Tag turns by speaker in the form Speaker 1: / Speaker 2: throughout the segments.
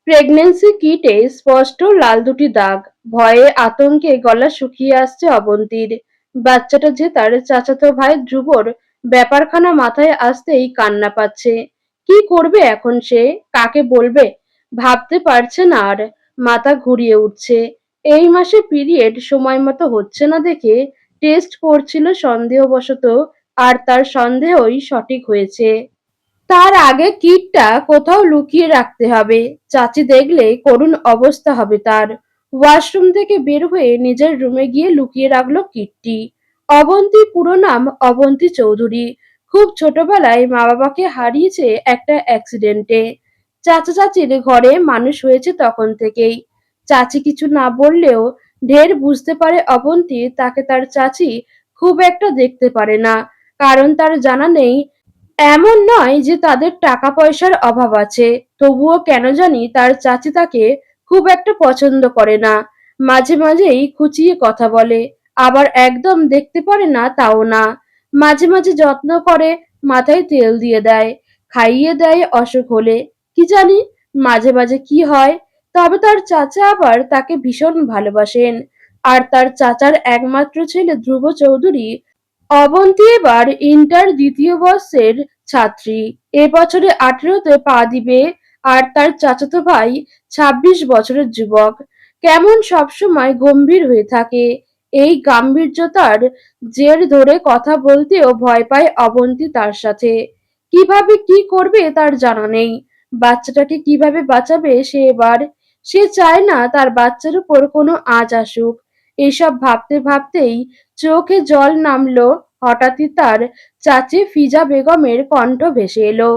Speaker 1: Pregnancy কিটে স্পষ্ট লাল দুটি দাগ। ভয়ে আতঙ্কে গলা শুকিয়ে আসছে অবন্তীর। বাচ্চাটা যে তার চাচাতো ভাই ধ্রুবর, ব্যাপারখানা মাথায় আসতেই কান্না পাচ্ছে। কি করবে এখন সে? কাকে বলবে? ভাবতে পারছে না আর। মাথা ঘুরিয়ে উঠছে। এই মাসে পিরিয়ড সময় মতো হচ্ছে না দেখে টেস্ট করছিল সন্দেহবশত, আর তার সন্দেহই সঠিক হয়েছে। তার আগে কিটটা কোথাও লুকিয়ে রাখতে হবে। চাচি দেখলে করুণ অবস্থা হবে তার। ওয়াশরুম থেকে বের হয়ে নিজের রুমে গিয়ে লুকিয়ে রাখলো কিটটি। অবন্তী পুরো নাম অবন্তী চৌধুরী। খুব ছোটবেলায় মা বাবাকে হারিয়েছে একটা অ্যাক্সিডেন্টে। চাচা চাচির ঘরে মানুষ হয়েছে তখন থেকেই। চাচি কিছু না বললেও ঢের বুঝতে পারে অবন্তী তাকে তার চাচি খুব একটা দেখতে পারে না। কারণ তার জানা নেই এমন নয় যে তাদের টাকা পয়সার অভাব আছে, তবুও কেন জানি তার চাচি তাকে খুব একটা পছন্দ করে না। মাঝে মাঝেই খুঁচিয়ে কথা বলে, আবার একদম দেখতে পারে না তাও না। মাঝে মাঝে যত্ন করে, মাথায় তেল দিয়ে দেয়, খাইয়ে দেয় অসুখ হলে। কি জানি মাঝে মাঝে কি হয়। তবে তার চাচা আবার তাকে ভীষণ ভালোবাসেন। আর তার চাচার একমাত্র ছেলে ধ্রুব চৌধুরী। অবন্তী এবার ইন্টার দ্বিতীয় বর্ষের ছাত্রী। এ বছরে 18তে পা দিবে। আর তার চাচাতো ভাই 26 বছরের যুবক। কেমন সবসময় গম্ভীর হয়ে থাকে। এই গাম্ভীর্যতার জের ধরে কথা বলতেও ভয় পায় অবন্তী তার সাথে। কিভাবে কি করবে তার জানা নেই। বাচ্চাটাকে কিভাবে বাঁচাবে সে এবার। সে চায় না তার বাচ্চার উপর কোনো আঁচ আসুক। এসব ভাবতে ভাবতেই চোখে জল নামলো। হঠাৎই তার চাচি ফিজা বেগমের কণ্ঠ ভেসে এলো।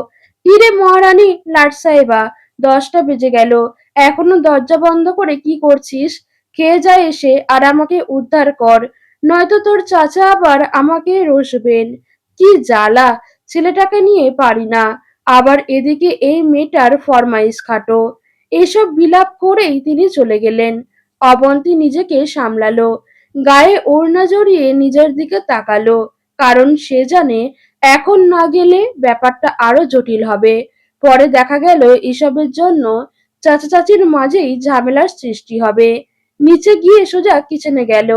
Speaker 1: কিরে মহারানী লাট সাহেবা, 10টা বেজে গেল, এখনো দরজা বন্ধ করে কি করছিস? খেয়ে যা এসে আর আমাকে উদ্ধার কর, নয়তো তোর চাচা আবার আমাকে রোষবেন। কি জ্বালা, ছেলেটাকে নিয়ে পারি না, আবার এদিকে এই মেয়েটার ফরমাইশ খাটো। এসব বিলাপ করেই তিনি চলে গেলেন। অবন্তী নিজেকে সামলালো। গায়ে ওড়না জড়িয়ে নিজের দিকে তাকালো। কারণ সে জানে এখন না গেলে ব্যাপারটা আরো জটিল হবে। পরে দেখা গেল এসবের জন্য চাচা চাচির মাঝেই ঝামেলার সৃষ্টি হবে। নিচে গিয়ে সোজা কিচেনে গেল।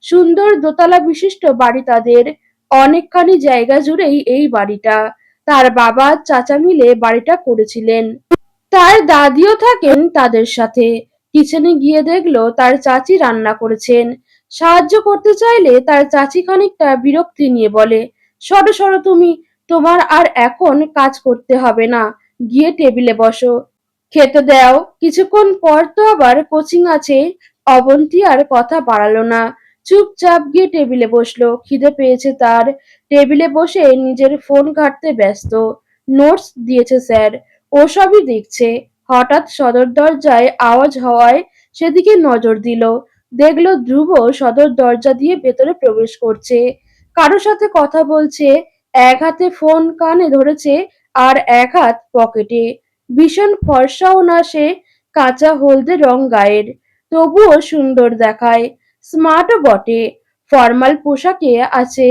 Speaker 1: সুন্দর দোতলা বিশিষ্ট বাড়ি তাদের। অনেকখানি জায়গা জুড়েই এই বাড়িটা। তার বাবা চাচা মিলে বাড়িটা করেছিলেন। তার দাদিও থাকেন তাদের সাথে। কিচেনে গিয়ে দেখলো তার চাচি রান্না করেছেন। সাহায্য করতে চাইলে তার চাচি খানিকটা বিরক্তি নিয়ে বলে, সরো সরো তুমি, তোমার আর এখন কাজ করতে হবে না, গিয়ে টেবিলে বসো, খেতে দাও। কিছুক্ষণ পর তো আবার কোচিং আছে। অবন্তী আর কথা বাড়ালো না, চুপচাপ গিয়ে টেবিলে বসলো। খিদে পেয়েছে তার। টেবিলে বসে নিজের ফোন ঘাঁটতে ব্যস্ত। নোটস দিয়েছে স্যার, ওসবই দেখছে। হঠাৎ সদর দরজায় আওয়াজ হওয়ায় সেদিকে নজর দিল। দেখলো ধ্রুব সদর দরজা দিয়ে ভেতরে প্রবেশ করছে। কারো সাথে কথা বলছে। এক হাতে ফোন কানে ধরেছে, আর এক হাত পকেটে। ভীষণ ফর্সাও না সে, কাঁচা হলদে রং গায়ের, তবুও সুন্দর দেখায়। স্মার্টও বটে। ফর্মাল পোশাকে আছে,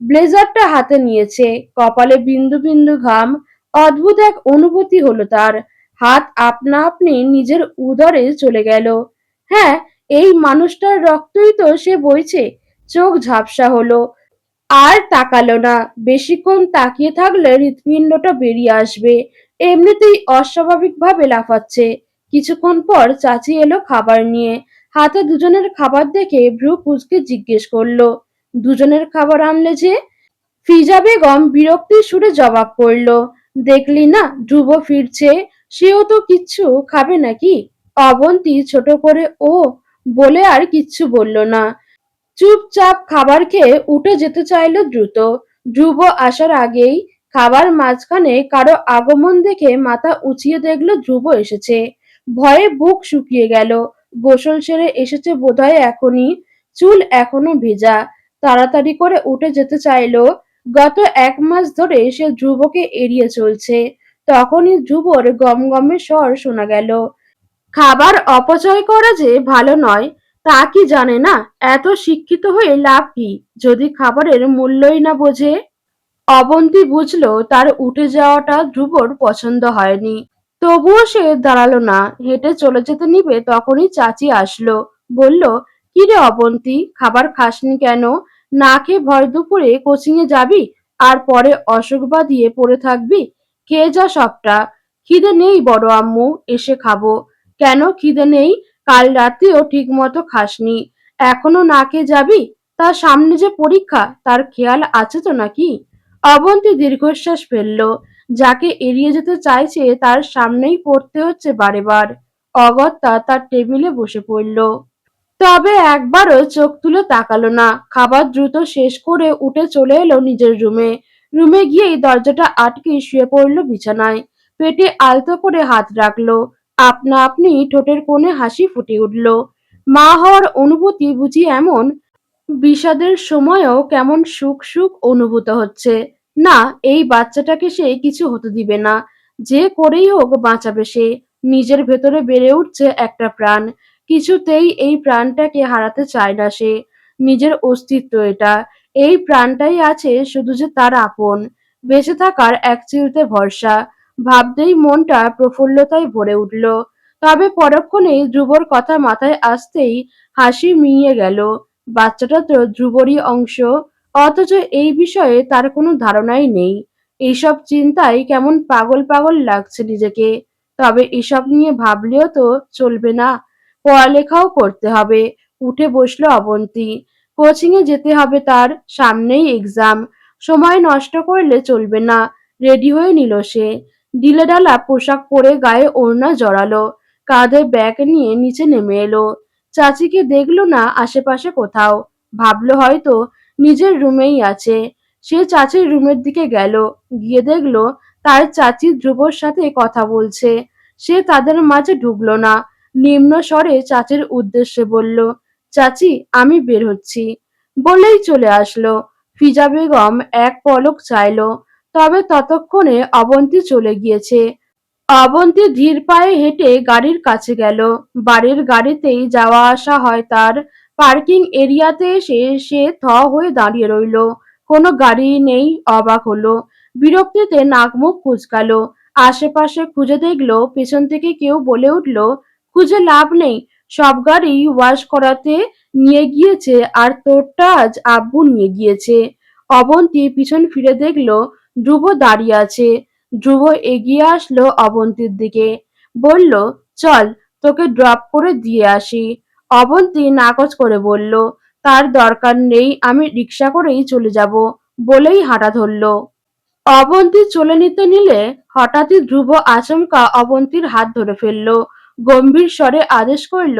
Speaker 1: ব্লেজারটা হাতে নিয়েছে, কপালে বিন্দু বিন্দু ঘাম। অদ্ভুত এক অনুভূতি হলো তার। হাত আপনা আপনি নিজের উদরে চলে গেল। হ্যাঁ, এই মানুষটার রক্তই তো সে বইছে। চোখ ঝাপসা হলো, আর তাকালো না। বেশিক্ষণ তাকিয়ে থাকলে হৃৎপিণ্ডটা বেরিয়ে আসবে। এমনিতেই অস্বাভাবিকভাবে লাফাচ্ছে। কিছুক্ষণ পর চাচি এলো খাবার নিয়ে। হাতে দুজনের খাবার দেখে ভ্রু কুঁচকে জিজ্ঞেস করলো, দুজনের খাবার আনলে যে? ফিজা বেগম বিরক্তির সুরে জবাব করল, দেখলি না ধ্রুব ফিরছে, সেও তো কিচ্ছু খাবে নাকি? অবন্তী ছোট করে ও বলে আর কিচ্ছু বলল না। চুপচাপ খাবার খেয়ে উঠে যেতে চাইল দ্রুত। ধ্রুব আসার আগেই খাবার মাঝখানে কারো আগমন দেখে মাথা উঁচিয়ে দেখলো ধ্রুব এসেছে। ভয়ে বুক শুকিয়ে গেল। গোসল সেরে এসেছে বোধহয় এখনই। চুল এখনো ভেজা। তাড়াতাড়ি করে উঠে যেতে চাইলো। গত 1 মাস ধরে সে ধ্রুবকে এড়িয়ে চলছে। তখনই ধ্রুবর গমগমে স্বর শোনা গেল, খাবার অপচয় করা যে ভালো নয় তা কি জানে না? এত শিক্ষিত হয়ে লাভ কি যদি খাবারের মূল্যই না বোঝে? অবন্তী বুঝলো তার উঠে যাওয়াটা ধ্রুবর পছন্দ হয়নি। তবুও সে দাঁড়ালো না। হেঁটে চলে যেতে নিবে তখনই চাচি আসলো। বলল, কিরে অবন্তী, খাবার খাসনি কেন? না খেয়ে ভর দুপুরে কোচিংয়ে যাবি? আর পরে অসুখ বাঁধিয়ে পড়ে থাকবি? খেয়ে যা সবটা। খিদে নেই বড় আম্মু, এসে খাবো। কেন খিদে নেই? কাল রাতেও ঠিক মতো খাসনি, এখনো না খেয়ে যাবি? তার সামনে যে পরীক্ষা, তার খেয়াল আছে তো নাকি? অবন্তী দীর্ঘশ্বাস ফেলল। যাকে এড়িয়ে যেতে চাইছে তার সামনেই পড়তে হচ্ছে বারে বার। অগত্যা তার টেবিলে বসে পড়ল। তবে একবারও চোখ তুলে তাকালো না। খাবার দ্রুত শেষ করে উঠে চলে এলো নিজের রুমে। রুমে গিয়েই দরজাটা আটকে শুয়ে পড়ল বিছানায়। পেটে আলতো করে হাত রাখলো। আপনা আপনি ঠোঁটের কোণে হাসি ফুটে উঠল। মা হওয়ার অনুভূতি বুঝি এমন? বিষাদের সময়ও কেমন সুখ সুখ অনুভূত হচ্ছে। না, এই বাচ্চাটাকে সে কিছু হতে দিবে না। যে করেই হোক বাঁচাবে সে। নিজের ভেতরে বেড়ে উঠছে একটা প্রাণ। কিছুতেই এই প্রাণটাকে হারাতে চায় না সে। নিজের অস্তিত্ব এটা। এই প্রাণটাই আছে শুধু যে তার আপন। বেঁচে থাকার এক চিলতে ভরসা। ভাবতেই মনটা প্রফুল্লতায় ভরে উঠল। তবে পরক্ষণেই ধ্রুবর কথা মাথায় আসতেই হাসি মিইয়ে গেল। বাচ্চাটা তো ধ্রুবরই অংশ, অথচ এই বিষয়ে তার কোনো ধারণাই নেই। এইসব চিন্তায় কেমন পাগল পাগল লাগছে নিজেকে। তবে এসব নিয়ে ভাবলেও তো চলবে না। পড়ালেখাও করতে হবে। উঠে বসলো অবন্তী। কোচিংয়ে যেতে হবে তার, সামনেই এক্সাম। সময় নষ্ট করলে চলবে না। রেডি হয়ে নিল সে। ঢিলেঢালা পোশাক পরে গায়ে ওড়না জড়ালো। কাঁধে ব্যাগ নিয়ে নিচে নেমে এলো। চাচিকে দেখলো না আশেপাশে কোথাও। ভাবলো হয়তো নিজের রুমেই আছে। সে চাচির রুমের দিকে গেল। গিয়ে দেখলো তার চাচি ধ্রুবর সাথে কথা বলছে। সে তাদের মাঝে ঢুকলো না। নিম্ন স্বরে চাচির উদ্দেশ্যে বলল, চাচি, আমি বের হচ্ছি। বলেই চলে আসলো। ফিজা বেগম এক পলক চাইলো। তবে ততক্ষণে অবন্তী চলে গিয়েছে। অবন্তী ধীর পায়ে হেঁটে গাড়ির কাছে গেল। বাড়ির গাড়িতেই যাওয়া আসা হয় তার। পার্কিং এরিয়াতে এসে সে থ হয়ে দাঁড়িয়ে রইল। কোনো গাড়ি নেই, অবাক হলো। বিরক্তিতে নাক মুখ কুঁচকালো। আশেপাশে খুঁজে দেখলো পেছন থেকে কেউ বলে উঠল, খুঁজে লাভ নেই, সব গাড়ি ওয়াশ করাতে নিয়ে গিয়েছে আর তোরটা আজ আব্বু নিয়ে গিয়েছে। অবন্তী পিছন ফিরে দেখলো ধ্রুব দাঁড়িয়ে আছে। ধ্রুব এগিয়ে আসলো অবন্তীর দিকে। বলল, চল, তোকে ড্রপ করে দিয়ে আসি। অবন্তী নাকচ করে বলল, তার দরকার নেই, আমি রিক্সা করেই চলে যাব। বলেই হাঁটা ধরল। অবন্তী চলে নিতে নিলে হঠাৎই ধ্রুব আচমকা অবন্তীর হাত ধরে ফেলল। গম্ভীর স্বরে আদেশ করল,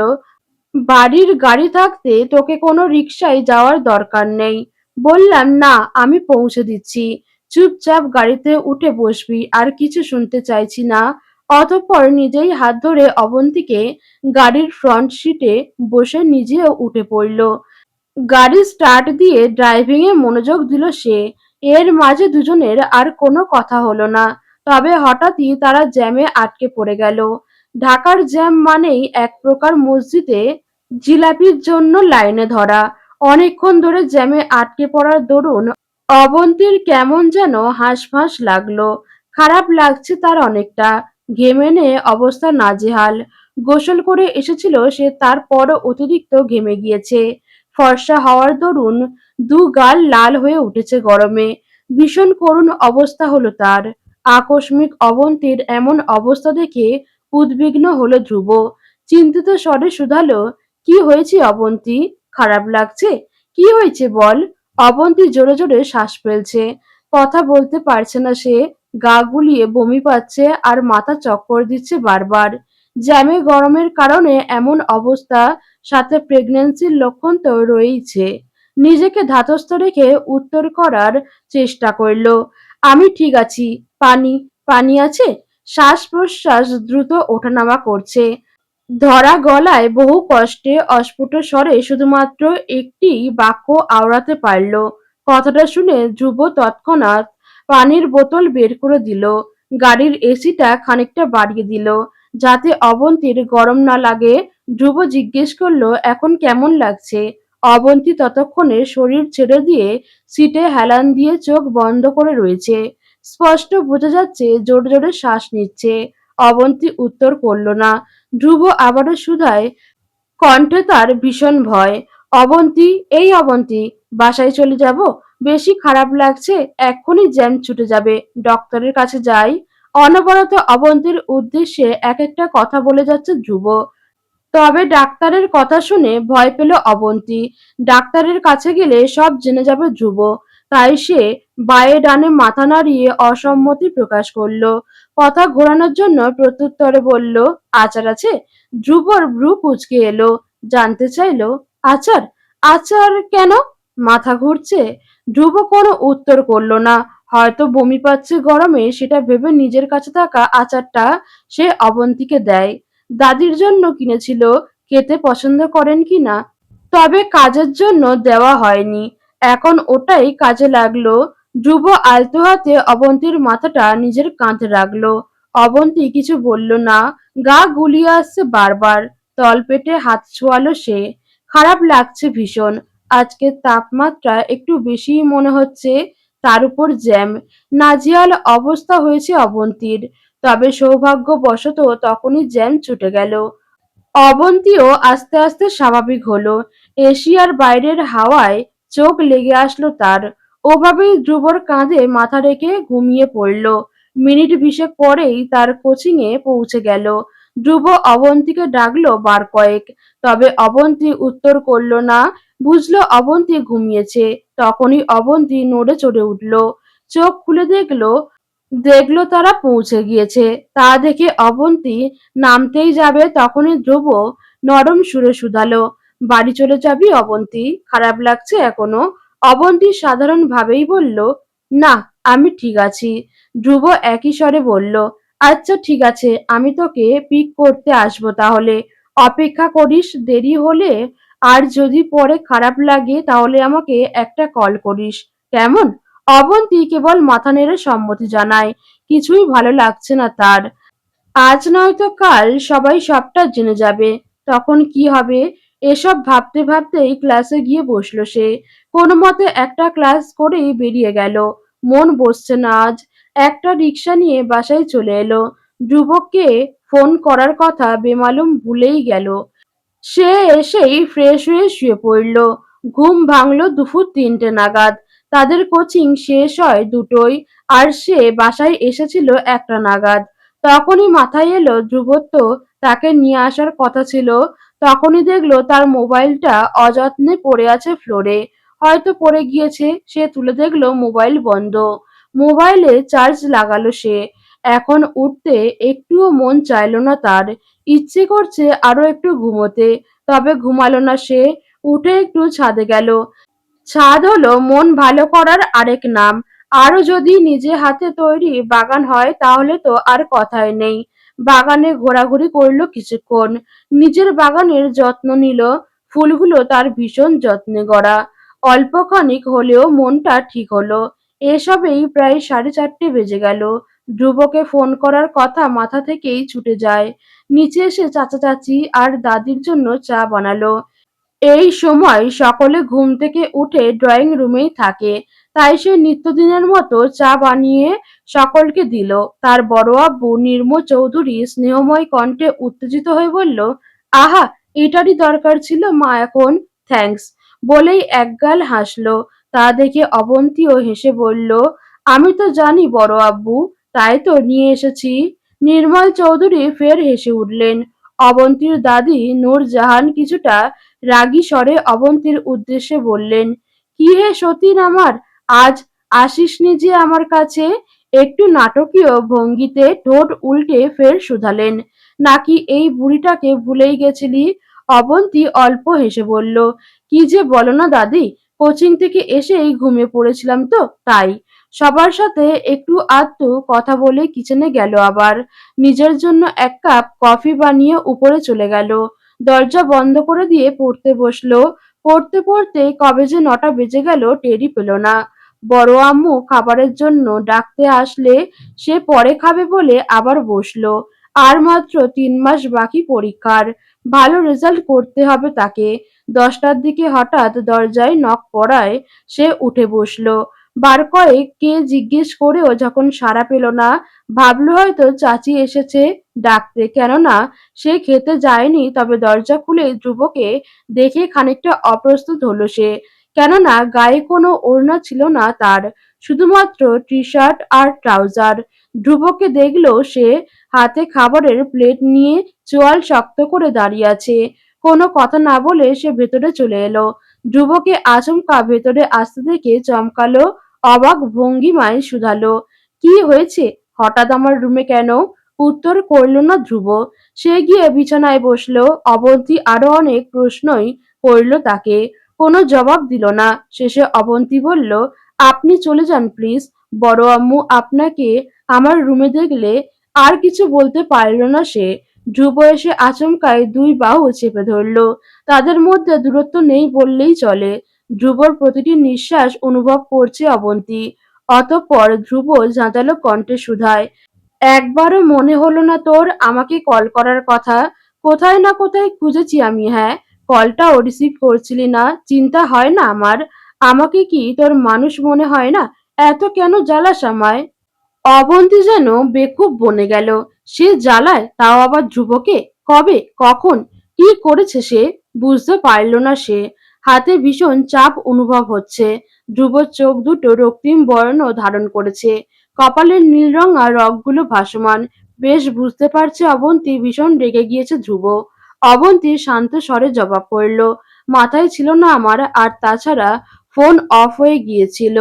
Speaker 1: বাড়ির গাড়ি থাকতে তোকে কোনো রিকশায় যাওয়ার দরকার নেই। বললাম না, আমি পৌঁছে দিচ্ছি। চুপচাপ গাড়িতে উঠে বসবি, আর কিছু শুনতে চাইছি না। অতঃপর নিজেই হাত ধরে অবন্তীকে গাড়ির ফ্রন্ট সিটে বসে নিজেও উঠে পড়ল। গাড়ি স্টার্ট দিয়ে ড্রাইভিং এ মনোযোগ দিল সে। এর মাঝে দুজনের আর কোনো কথা হলো না। তবে হঠাৎই তারা জ্যামে আটকে পড়ে গেল। ঢাকার জ্যাম মানেই এক প্রকার মসজিদে জিলাপির জন্য লাইনে ধরা। অনেকক্ষণ ধরে জ্যামে আটকে পড়ার দরুন অবন্তীর কেমন যেন হাঁসফাঁস লাগলো। খারাপ লাগছে তার অনেকটা। ঘেমে নিয়ে অবস্থা নাজেহাল। গোসল করে এসেছিল সে, তারপরও অতিরিক্ত ঘেমে গিয়েছে। ফর্সা হওয়ার দরুন দু গাল লাল হয়ে উঠেছে গরমে। ভীষণ করুণ অবস্থা হলো তার। আকস্মিক অবন্তীর এমন অবস্থা দেখে উদ্বিগ্ন হলো ধ্রুব। চিন্তিত স্বরে শুধালো, কি হয়েছে অবন্তী? খারাপ লাগছে? কি হয়েছে বল? অবন্তী জোরে জোরে শ্বাস ফেলছে। কথা বলতে পারছে না সে। গা গুলিয়ে বমি পাচ্ছে আর মাথা চক্কর দিচ্ছে বারবার। জ্যামে গরমের কারণে এমন অবস্থা, সাথে প্রেগন্যান্সির লক্ষণ তো রয়েইছে। নিজেকে ধাতস্থ রেখে উত্তর করার চেষ্টা করল, আমি ঠিক আছি। পানি, পানি আছে? শ্বাস প্রশ্বাস দ্রুত ওঠানামা করছে। ধরা গলায় বহু কষ্টে অস্ফুট স্বরে শুধুমাত্র একটি বাক্য আওড়াতে পারল। কথাটা শুনে ধ্রুব তৎক্ষণাৎ পানির বোতল বের করে দিল। গাড়ির এসিটা খানিকটা বাড়িয়ে দিল, যাতে অবন্তীর গরম না লাগে। ধ্রুব জিজ্ঞেস করলো, এখন কেমন লাগছে? অবন্তী ততক্ষণে শরীর ছেড়ে দিয়ে সিটে হেলান দিয়ে চোখ বন্ধ করে রয়েছে। স্পষ্ট বোঝা যাচ্ছে জোরে জোরে শ্বাস নিচ্ছে। অবন্তী উত্তর করল না। ধ্রুব আবারও শুধায়, কণ্ঠে তার ভীষণ ভয়। অবন্তী, এই অবন্তী, বাসায় চলে যাব? বেশি খারাপ লাগছে, এক্ষুনি জ্যাম ছুটে যাবে, ডক্টরের কাছে যাই। অনবরত অবন্তীর উদ্দেশ্যে এক একটা কথা বলে যাচ্ছে ধ্রুব। তবে ডাক্তারের কথা শুনে ভয় পেল অবন্তী। ডাক্তারের কাছে গেলে সব জেনে যাবে ধ্রুব। তাই সে বায়ে ডানে মাথা নাড়িয়ে অসম্মতি প্রকাশ করল। কথা ঘোরানোর জন্য প্রত্যুত্তরে বলল, আচার আছে? ধ্রুবর ভ্রু কুঁচকে এলো। জানতে চাইল, আচার? আচার কেন? মাথা ঘুরছে। ধ্রুব কোনো উত্তর করল না। হয়তো বমি পাচ্ছে গরমে, সেটা ভেবে নিজের কাছে থাকা আচারটা সে অবন্তীকে দেয়। দাদির জন্য কিনেছিল, খেতে পছন্দ করেন কিনা। তবে কাজের জন্য দেওয়া হয়নি। এখন ওটাই কাজে লাগলো। ধ্রুব আলতো হাতে অবন্তীর মাথাটা নিজের কাঁধে রাখলো। অবন্তী কিছু বলল না। গা গুলিয়ে আসছে বারবার। তলপেটে হাত ছোঁয়ালো সে। খারাপ লাগছে ভীষণ। আজকের তাপমাত্রা একটু বেশিই মনে হচ্ছে। তার উপর জ্যাম। নাজেহাল অবস্থা হয়েছে অবন্তীর। তবে সৌভাগ্যবশত তখনই জ্যাম ছুটে গেল। অবন্তীও আস্তে আস্তে স্বাভাবিক হলো। এশিয়ার বাইরের হাওয়ায় চোখ লেগে আসলো তার। ওভাবেই ধ্রুবর কাঁধে মাথা রেখে ঘুমিয়ে পড়ল। মিনিট 20 পরেই তার কোচিংয়ে পৌঁছে গেল। ধ্রুব অবন্তীকে ডাকলো বার কয়েক। তবে অবন্তী উত্তর করল না। বুঝলো অবন্তী ঘুমিয়েছে। তখনই অবন্তী নড়ে চড়ে উঠল। চোখ খুলে দেখলো দেখলো তারা পৌঁছে গিয়েছে। তা দেখে অবন্তী নামতেই যাবে তখনই ধ্রুব নরম সুরে শুধালো, বাড়ি চলে যাবি অবন্তী? খারাপ লাগছে এখনো? অবন্তী সাধারণ ভাবেই বলল, না, আমি ঠিক আছি। ধ্রুব একই স্বরে বলল, আচ্ছা ঠিক আছে, আমি তোকে পিক করতে আসবো তাহলে। অপেক্ষা করিস, দেরি হলে আর যদি পরে খারাপ লাগে তাহলে আমাকে একটা কল করিস, কেমন? অবন্তী কেবল মাথা নেড়ে সম্মতি জানায়। কিছুই ভালো লাগছে না তার। আজ নয়তো কাল সবাই সবটা জেনে যাবে। তখন কি হবে? এসব ভাবতে ভাবতেই ক্লাসে গিয়ে বসলো সে। কোনো মতে একটা ক্লাস করেই বেরিয়ে গেল। মন বসছে না আজ। একটা রিক্সা নিয়ে বাসায় চলে এলো। ধ্রুবকে ফোন করার কথা বেমালুম ভুলেই গেল। সে এসেই ফ্রেশ হয়ে শুয়ে পড়ল। ঘুম ভাঙল দুপুর 3টে নাগাদ। তাদের কোচিং শেষ হয় 2টোয়, আর সে বাসায় এসেছিল 1টা নাগাদ। তখনই মাথায় এলো ধ্রুবর তো তাকে নিয়ে আসার কথা ছিল। তখনই দেখলো তার মোবাইলটা অযত্নে পড়ে আছে ফ্লোরে। হয়তো পড়ে গিয়েছে। সে তুলে দেখলো মোবাইল বন্ধ। মোবাইলে চার্জ লাগালো সে। এখন উঠতে একটুও মন চাইল না তার। ইচ্ছে করছে আরো একটু ঘুমোতে। তবে ঘুমালো না সে। উঠে একটু ছাদে গেল। ছাদ হলো মন ভালো করার আরেক নাম। আরো যদি নিজে হাতে তৈরি বাগান হয় তাহলে তো আর কথাই নেই। বাগানে ঘোরাঘুরি করলো কিছুক্ষণ। নিজের বাগানের যত্ন নিল। ফুলগুলো তার ভীষণ যত্নে গড়া। অল্পখানিক হলেও মনটা ঠিক হলো। এসবেই প্রায় 4:30 বেজে গেল। ধ্রুবকে ফোন করার কথা মাথা থেকেই ছুটে যায়। নিচে এসে চাচা চাচি আর দাদির জন্য চা বানালো। এই সময় সকলে ঘুম থেকে উঠে ড্রয়িং রুমেই থাকে। তাই সে নিত্যদিনের মতো চা বানিয়ে সকলকে দিল। তার বড় আব্বু নির্মল চৌধুরী স্নেহময় কণ্ঠে উত্তেজিত হয়ে বলল, আহা, এটারই দরকার ছিল মা এখন, থ্যাঙ্কস, বলেই একগাল হাসলো। তা দেখে অবন্তীও হেসে বলল, আমি তো জানি বড় আব্বু, তাই তো নিয়ে এসেছি। নির্মল চৌধুরী ফের হেসে উঠলেন। অবন্তীর দাদি নূরজাহান কিছুটা রাগী স্বরে অবন্তীর উদ্দেশ্যে বললেন, কি হে সতীন আমার, আজ আসিসনি যে আমার কাছে? একটু নাটকীয় ভঙ্গিতে ঠোঁট উল্টে ফের শুধালেন, নাকি এই বুড়িটাকে ভুলেই গেছিলি? অবন্তী অল্প হেসে বলল, কি যে বলো না দাদি, কোচিং থেকে এসেই ঘুমিয়ে পড়েছিলাম তো তাই। সবার সাথে একটু আধটু কথা বলে কিচেনে গেল আবার। নিজের জন্য 1 কাপ কফি বানিয়ে উপরে চলে গেল। দরজা বন্ধ করে দিয়ে পড়তে বসলো। পড়তে পড়তে কবে যে 9টা বেজে গেল টেরই পেল না। বড় আম্মু খাবারের জন্য ডাকতে আসলে সে পরে খাবে বলে আবার বসলো। আর মাত্র 3 মাস বাকি পরীক্ষার। ভালো রেজাল্ট করতে হবে তাকে। 10টার দিকে হঠাৎ দরজায় নক পড়ায় সে উঠে বসলো। বার কয়েক কে জিজ্ঞেস করেও যখন সাড়া পেল না, ভাবলো হয়তো চাচি এসেছে ডাকতে, কেননা সে খেতে যায়নি। তবে দরজা খুলে ধ্রুবকে দেখে খানিকটা অপ্রস্তুত হলো সে, কেননা গায়ে কোনো ওড়না ছিল না তার, শুধুমাত্র টি-শার্ট আর ট্রাউজার। ধ্রুবকে দেখলো সে হাতে খাবারের প্লেট নিয়ে চোয়াল শক্ত করে দাঁড়িয়ে আছে। কোনো কথা না বলে সে ভেতরে চলে এলো। ধ্রুবকে আচমকা ভেতরে আসতে দেখে চমকালো, অবাক ভঙ্গিমায় শুধালো, কি হয়েছে? হঠাৎ আমার রুমে কেন? উত্তর করল না ধ্রুব। সে গিয়ে বিছানায় বসলো। অবন্তী আরো অনেক প্রশ্নই করল তাকে, কোনো জবাব দিল না। শেষে অবন্তী বলল, আপনি চলে যান প্লিজ। বড় আম্মু আপনাকে আমার রুমে দেখলে। আর কিছু বলতে পারল না সে। ধ্রুব এসে আচমকাই দুই বাহু চেপে ধরল। তাদের মধ্যে দূরত্ব নেই বললেই চলে। ধ্রুবর প্রতিটি নিঃশ্বাস অনুভব করছে অবন্তী। অতঃপর ধ্রুব জাঁতালো কণ্ঠে শুধায়, একবারও মনে হলো না তোর আমাকে কল করার কথা? কোথায় না কোথায় খুঁজেছি আমি, হ্যাঁ, কলটাও রিসিভ করছিলি না। চিন্তা হয় না আমার? আমাকে কি তোর মানুষ মনে হয় না? এত কেন জ্বালাস আমায়? অবন্তী যেন বেকুব বনে গেল। সে জ্বালায়, তাও আবার ধ্রুবকে? কবে, কখন, কি করেছে সে? বুঝতে পারল না সে। হাতে ভীষণ চাপ অনুভব হচ্ছে। ধ্রুবর চোখ দুটো রক্তিম বর্ণ ধারণ করেছে, কপালের নীলরঙা রগগুলো ভাসমান। বেশ বুঝতে পারছে অবন্তী ভীষণ রেগে গিয়েছে ধ্রুব। অবন্তী শান্ত স্বরে জবাব করল, মাথায় ছিল না আমার, আর তাছাড়া ফোন অফ হয়ে গিয়েছিল,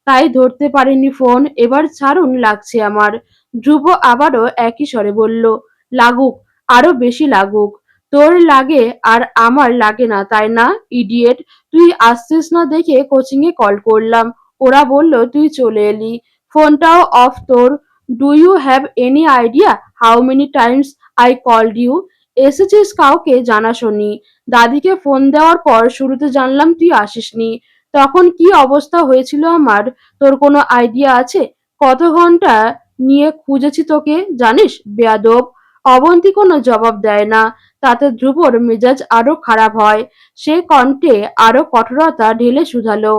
Speaker 1: তাই ধরতে পারিনি ফোন। এবার ছাড়ুন, লাগছে আমার। ধ্রুব আবারও একই স্বরে বলল, লাগুক, আরো বেশি লাগুক। তোর লাগে আর আমার লাগে না, তাই না ইডিয়েট? তুই আসছিস না দেখে কোচিং এ কল করলাম, ওরা বলল তুই চলে এলি, ফোনটাও অফ তোর। Do you have any idea how many times I called you? এসেছিস কাউকে জানাশোনি? দাদিকে ফোন দেওয়ার পর শুরুতে জানলাম তুই আসিসনি, তখন কি অবস্থা হয়েছিল আমার তোর কোনো আইডিয়া আছে? কত ঘন্টা নিয়ে খুঁজেছি তোকে জানিস, বেয়াদব? অবন্তী কোনো জবাব দেয় না। তাতে ধ্রুবর মেজাজ আরো খারাপ হয়। সে কণ্ঠে আরো কঠোরতা ঢেলে শুধালো,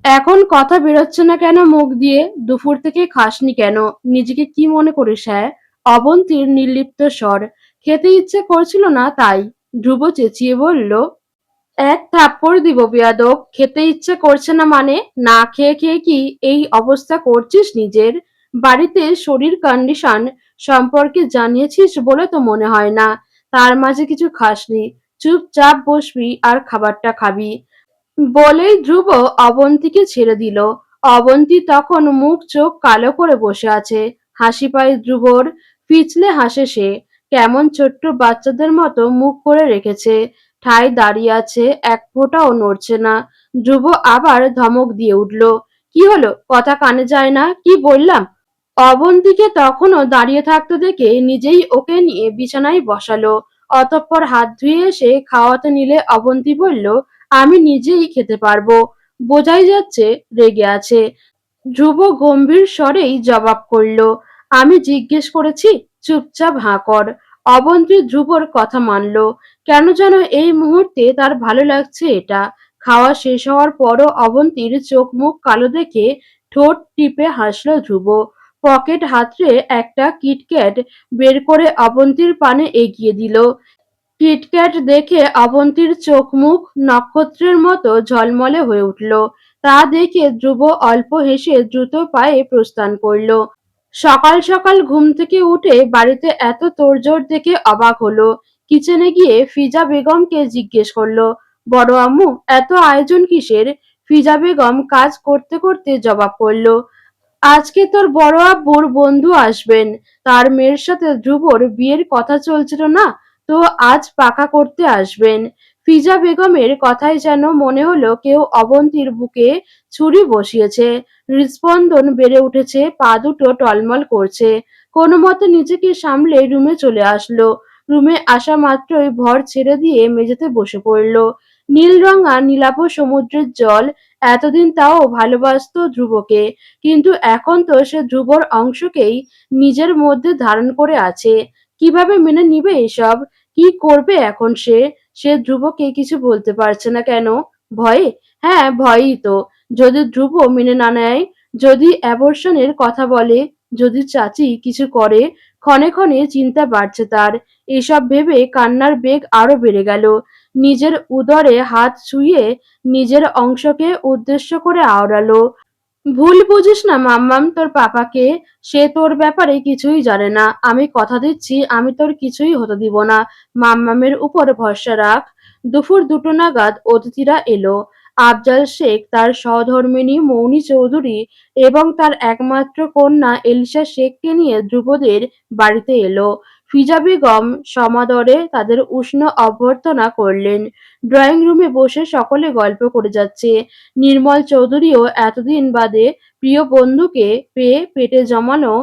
Speaker 1: এখন কথা বেরোচ্ছে না কেন মুখ দিয়ে? দুপুর থেকে খাসনি কেন? নিজেকে কি মনে করিস, হ্যাঁ? অবন্তীর নির্লিপ্ত স্বর, খেতে ইচ্ছে করছিল না তাই। ধ্রুব চেঁচিয়ে বলল, এক থাপ্পড় দিব বেয়াদব। খেতে ইচ্ছে করছে না মানে? না খেয়ে খেয়ে কি এই অবস্থা করছিস নিজের? বাড়িতে শরীর কন্ডিশন সম্পর্কে জানিয়েছিস বলে তো মনে হয় না। তার মাঝে কিছু খাসনি, চুপচাপ বসবি আর খাবারটা খাবি। বলেই ধ্রুব অবন্তীকে ছেড়ে দিল। অবন্তী তখন মুখ চোখ কালো করে বসে আছে। হাসি পায় ধ্রুবর, পিছলে হাসে সে। কেমন ছোট্ট বাচ্চাদের মতো মুখ করে রেখেছে, ঠায় দাঁড়িয়ে আছে, এক ফোঁটাও নড়ছে না। ধ্রুব আবার ধমক দিয়ে উঠল, কি হলো, কথা কানে যায় না? কি বললাম? অবন্তীকে তখনও দাঁড়িয়ে থাকতে দেখে নিজেই ওকে নিয়ে বিছানায় বসালো। অতঃপর হাত ধুয়ে এসে খাওয়াতে নিলে অবন্তী বলল, আমি নিজেই খেতে পারবো। বোঝাই যাচ্ছে রেগে আছে। ধ্রুব গম্ভীর স্বরেই জবাব করল, আমি জিজ্ঞেস করেছি, চুপচাপ হাঁ কর। অবন্তী ধ্রুবর কথা মানল। কেন যেন এই মুহূর্তে তার ভালো লাগছে এটা। খাওয়া শেষ হওয়ার পরও অবন্তীর চোখ মুখ কালো দেখে ঠোঁট টিপে হাসল ধ্রুব। পকেট হাতড়ে একটা কিটক্যাট বের করে অবন্তীর পানে এগিয়ে দিল। কিটক্যাট দেখে অবন্তীর চোখ মুখ নক্ষত্রের মতো ঝলমলে হয়ে উঠল। তা দেখে ধ্রুব অল্প হেসে দ্রুত পায়ে প্রস্থান করল। সকাল সকাল ঘুম থেকে উঠে বাড়িতে এত তোড়জোড় দেখে অবাক হলো। কিচেনে গিয়ে ফিজা বেগমকে জিজ্ঞেস করলো, বড় আম্মু এত আয়োজন কিসের? ফিজা বেগম কাজ করতে করতে জবাব করলো, আজকে তোর বড় আব্বুর বন্ধু আসবেন, তার মেয়ের সাথে ধ্রুবর বিয়ের কথা চলছিল না, তো আজ পাকা করতে আসবেন। ফিজা বেগমের কথায় যেন মনে হলো কেউ অবন্তীর বুকে ছুরি বসিয়েছে। হৃদস্পন্দন বেড়ে উঠেছে, পা দুটো টলমল করছে। কোনো মতে নিজেকে সামলে রুমে চলে আসলো। রুমে আসা মাত্রই ভর ছেড়ে দিয়ে মেঝেতে বসে পড়ল। নীলরঙা নীলাভ সমুদ্রের জল এতদিন তাও ভালোবাসতো ধ্রুবকে, কিন্তু এখন তো সে ধ্রুবর অংশকেই নিজের মধ্যে ধারণ করে আছে। কিভাবে মেনে নিবে এসব? কি করবে এখন সে? সে ধ্রুবকে কিছু বলতে পারছে না কেন? ভয়ে? হ্যাঁ, ভয়ই তো। যদি ধ্রুব মেনে না নেয়, যদি অ্যাবর্শনের কথা বলে, যদি চাচি কিছু করে, ক্ষণে ক্ষণে চিন্তা বাড়ছে তার। এসব ভেবে কান্নার বেগ আরো বেড়ে গেল। নিজের উদরে হাত ছুঁয়ে নিজের অংশকে উদ্দেশ্য করে আওড়ালো, ভুল বুঝিস না মাম্মাম তোর পাপাকে, সে তোর ব্যাপারে কিছুই জানে না। আমি কথা দিচ্ছি আমি তোর কিছুই হতে দিব না। মাম্মামের উপর ভরসা রাখ। দুপুর 2টো নাগাদ অতিথিরা এলো। আফজাল শেখ, তার সহধর্মিণী মৌনী চৌধুরী এবং তার একমাত্র কন্যা এলিসা শেখকে নিয়ে ধ্রুপদের বাড়িতে এলো। ফিজা বেগম সমাদরে তাদের উষ্ণ অভ্যর্থনা করলেন। ড্রয়িং রুমে বসে সকলে গল্প করে যাচ্ছে। নির্মল চৌধুরীও এতদিন বাদে প্রিয় বন্ধুকে পেয়ে পেটে জমানো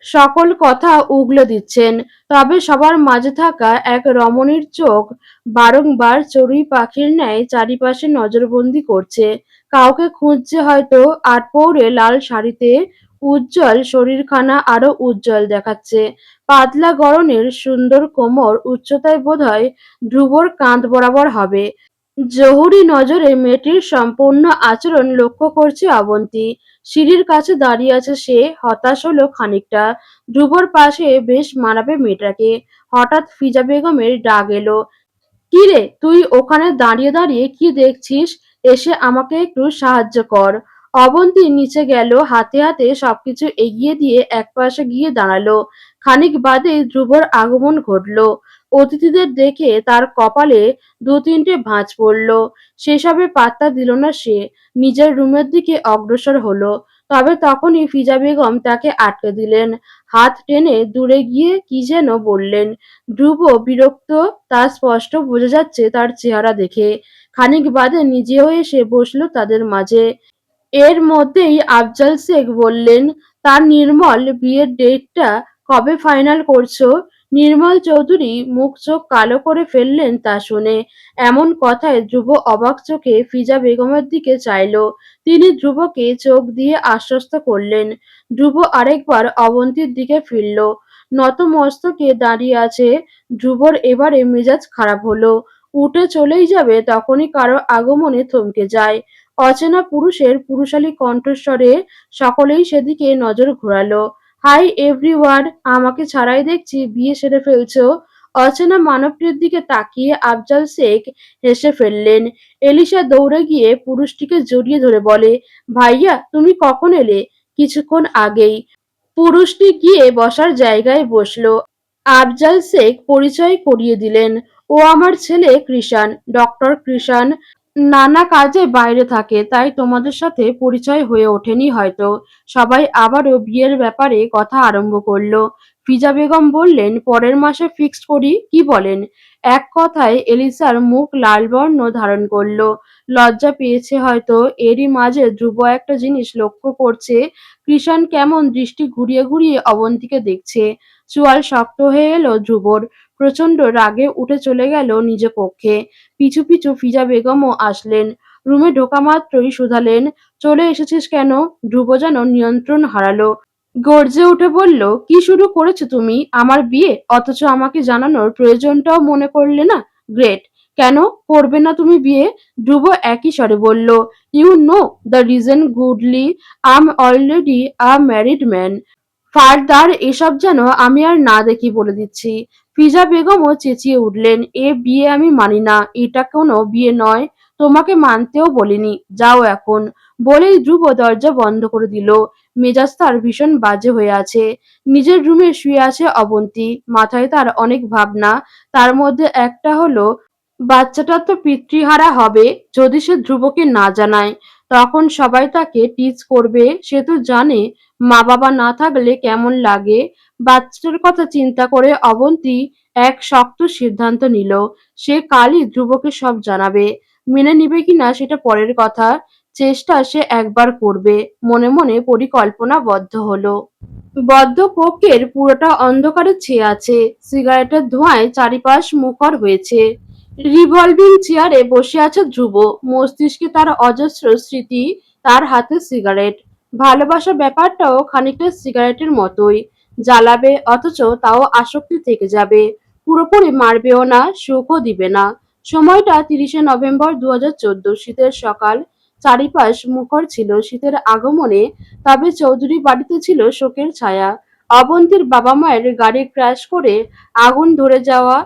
Speaker 1: সকল কথা উগলে দিচ্ছেন। তবে সবার মাঝে থাকা এক রমণীর চোখ বারংবার চড়ুই পাখির ন্যায় চারিপাশে নজরবন্দি করছে। কাউকে খুঁজছে হয়তো। আটপৌরে লাল শাড়িতে উজ্জ্বল শরীরখানা আরো উজ্জ্বল দেখাচ্ছে। পাতলা গড়নের সুন্দর কোমর উচ্চতায় বোধহয় ধ্রুবর কাঁধ বরাবর হবে। জহুরি নজরে মেয়েটির সম্পূর্ণ আচরণ লক্ষ্য করছে অবন্তী। সিঁড়ির কাছে দাঁড়িয়ে আছে সে, হতাশ হলো খানিকটা। ধ্রুবর পাশে বেশ মানাবে মেয়েটাকে। হঠাৎ ফিজা বেগমের ডাক এলো, কিরে তুই ওখানে দাঁড়িয়ে দাঁড়িয়ে কি দেখছিস? এসে আমাকে একটু সাহায্য কর। অবন্তী নিচে গেল, হাতে হাতে সবকিছু এগিয়ে দিয়ে একপাশে গিয়ে দাঁড়ালো। খানিক বাদে ধ্রুবর আগমন ঘটল। অতিথিদের দেখে তার কপালে 2-3টে ভাঁজ পড়ল। সেসবে পাত্তা দিল না সে, নিজের রুমের দিকে অগ্রসর হলো। তবে তখনই ফিজা বেগম তাকে আটকে দিলেন। হাত টেনে দূরে গিয়ে কি যেন বললেন। ধ্রুব বিরক্ত, তা স্পষ্ট বোঝা যাচ্ছে তার চেহারা দেখে। খানিক বাদে নিজেও এসে বসল তাদের মাঝে। এর মধ্যেই আফজাল শেখ বললেন, তার নির্মল বিয়ের ডেটটা কবে ফাইনাল করছো? নির্মল চৌধুরী মুখ চোখ কালো করে ফেললেন তা শুনে। এমন কথায় ধ্রুব অবাক চোখে ফিজা বেগমের দিকে চাইল। তিনি ধ্রুবকে চোখ দিয়ে আশ্বস্ত করলেন। ধ্রুব আরেকবার অবন্তীর দিকে ফিরল। নতমস্তকে দাঁড়িয়ে আছে। ধ্রুবর এবারে মেজাজ খারাপ হলো। উঠে চলেই যাবে তখনই কারো আগমনে থমকে যায়। অচেনা পুরুষের পুরুষালী কণ্ঠস্বরে সকলেই সেদিকে নজর ঘোরালো। হাই এভরিওয়ান, আমাকে ছাড়াই দেখছি বিয়ে সেরে ফেলছো। অচেনা মানবটির দিকে তাকিয়ে আফজাল শেখ হেসে ফেললেন। এলিসা দৌড়ে গিয়ে পুরুষটিকে জড়িয়ে ধরে বলে, ভাইয়া তুমি কখন এলে? কিছুক্ষণ আগেই। পুরুষটি গিয়ে বসার জায়গায় বসলো। আফজাল শেখ পরিচয় করিয়ে দিলেন, ও আমার ছেলে কৃষাণ, ডক্টর কৃষাণ। নানা কাজে বাইরে থাকে, তাই তোমাদের সাথে পরিচয় হয়ে ওঠেনি হয়তো। সবাই আবারও বিয়ের ব্যাপারে কথা আরম্ভ করলো। ফিজা বেগম বললেন, পরের মাসে ফিক্সড করি, কি বলেন? এক কথায় এলিসার মুখ লাল বর্ণ ধারণ করলো। লজ্জা পেয়েছে হয়তো। এরই মাঝে ধ্রুব একটা জিনিস লক্ষ্য করছে, কৃষাণ কেমন দৃষ্টি ঘুরিয়ে ঘুরিয়ে অবন্তীকে দেখছে। চোয়াল শক্ত হয়ে এলো ধ্রুবর। প্রচন্ড রাগে উঠে চলে গেল নিজ কক্ষে। পিছু পিছু ফিজা বেগমও আসলেন। রুমে ঢোকা মাত্রই শুধালেন, চলে এসেছিস কেন? ধ্রুব যেন নিয়ন্ত্রণ হারালো। গর্জে উঠে বলল, কি শুরু করেছো তুমি? আমার বিয়ে, অথচ আমাকে জানানোর প্রয়োজনটাও মনে করলে না। গ্রেট। কেন করবে না তুমি বিয়ে? ধ্রুব একই স্বরে বলল, ইউ নো দ্য রিজন গুডলি, I am already a married man. Further এসব যেন আমি আর না দেখি বলে দিচ্ছি। ফিজা বেগমও চেঁচিয়ে উঠলেন, এ বিয়ে আমি মানি না, এটা কোনো বিয়ে নয়। তোমাকে মানতেও বলিনি, যাও এখন। বলেই ধ্রুব দরজা বন্ধ করে দিল। মেজাজ তার ভীষণ বাজে হয়ে আছে। নিজের রুমে শুয়ে আছে অবন্তী। মাথায় তার অনেক ভাবনা। তার মধ্যে একটা হলো, বাচ্চাটা তো পিতৃহারা হবে যদি সে ধ্রুবকে না জানায়। তখন সবাই তাকে টিজ করবে। সে তো জানে মা বাবা না থাকলে কেমন লাগে। বাচ্চাটার কথা চিন্তা করে অবন্তী এক শক্ত সিদ্ধান্ত নিল। সে কালই ধ্রুবকে সব জানাবে। মেনে নিবে কিনা সেটা পরের কথা। চেষ্টা সে একবার করবে। মনে মনে পরিকল্পনাবদ্ধ হলো। বদ্ধ কক্ষের পুরোটা অন্ধকারে ছেয়ে আছে। সিগারেটের ধোঁয়ায় চারিপাশ মুখর হয়েছে। রিভলভিং চেয়ারে বসে আছে ধ্রুব। মস্তিষ্কে তার অজস্র স্মৃতি, তার হাতে সিগারেট। ভালোবাসা ব্যাপারটাও খানিকটা সিগারেটের মতোই। জ্বালাবে অথচ তাও আসক্তি থেকে যাবে। পুরোপুরি মারবেও না, সুখও দিবে না। সময়টা 30শে নভেম্বর 2014, শীতের সকাল। চারিপাশ মুখর ছিল শীতের আগমনে। তবে চৌধুরী বাড়িতে ছিল শোকের ছায়া। অবন্তীর বাবা মায়ের গাড়ি ক্র্যাশ করে আগুন ধরে যাওয়া,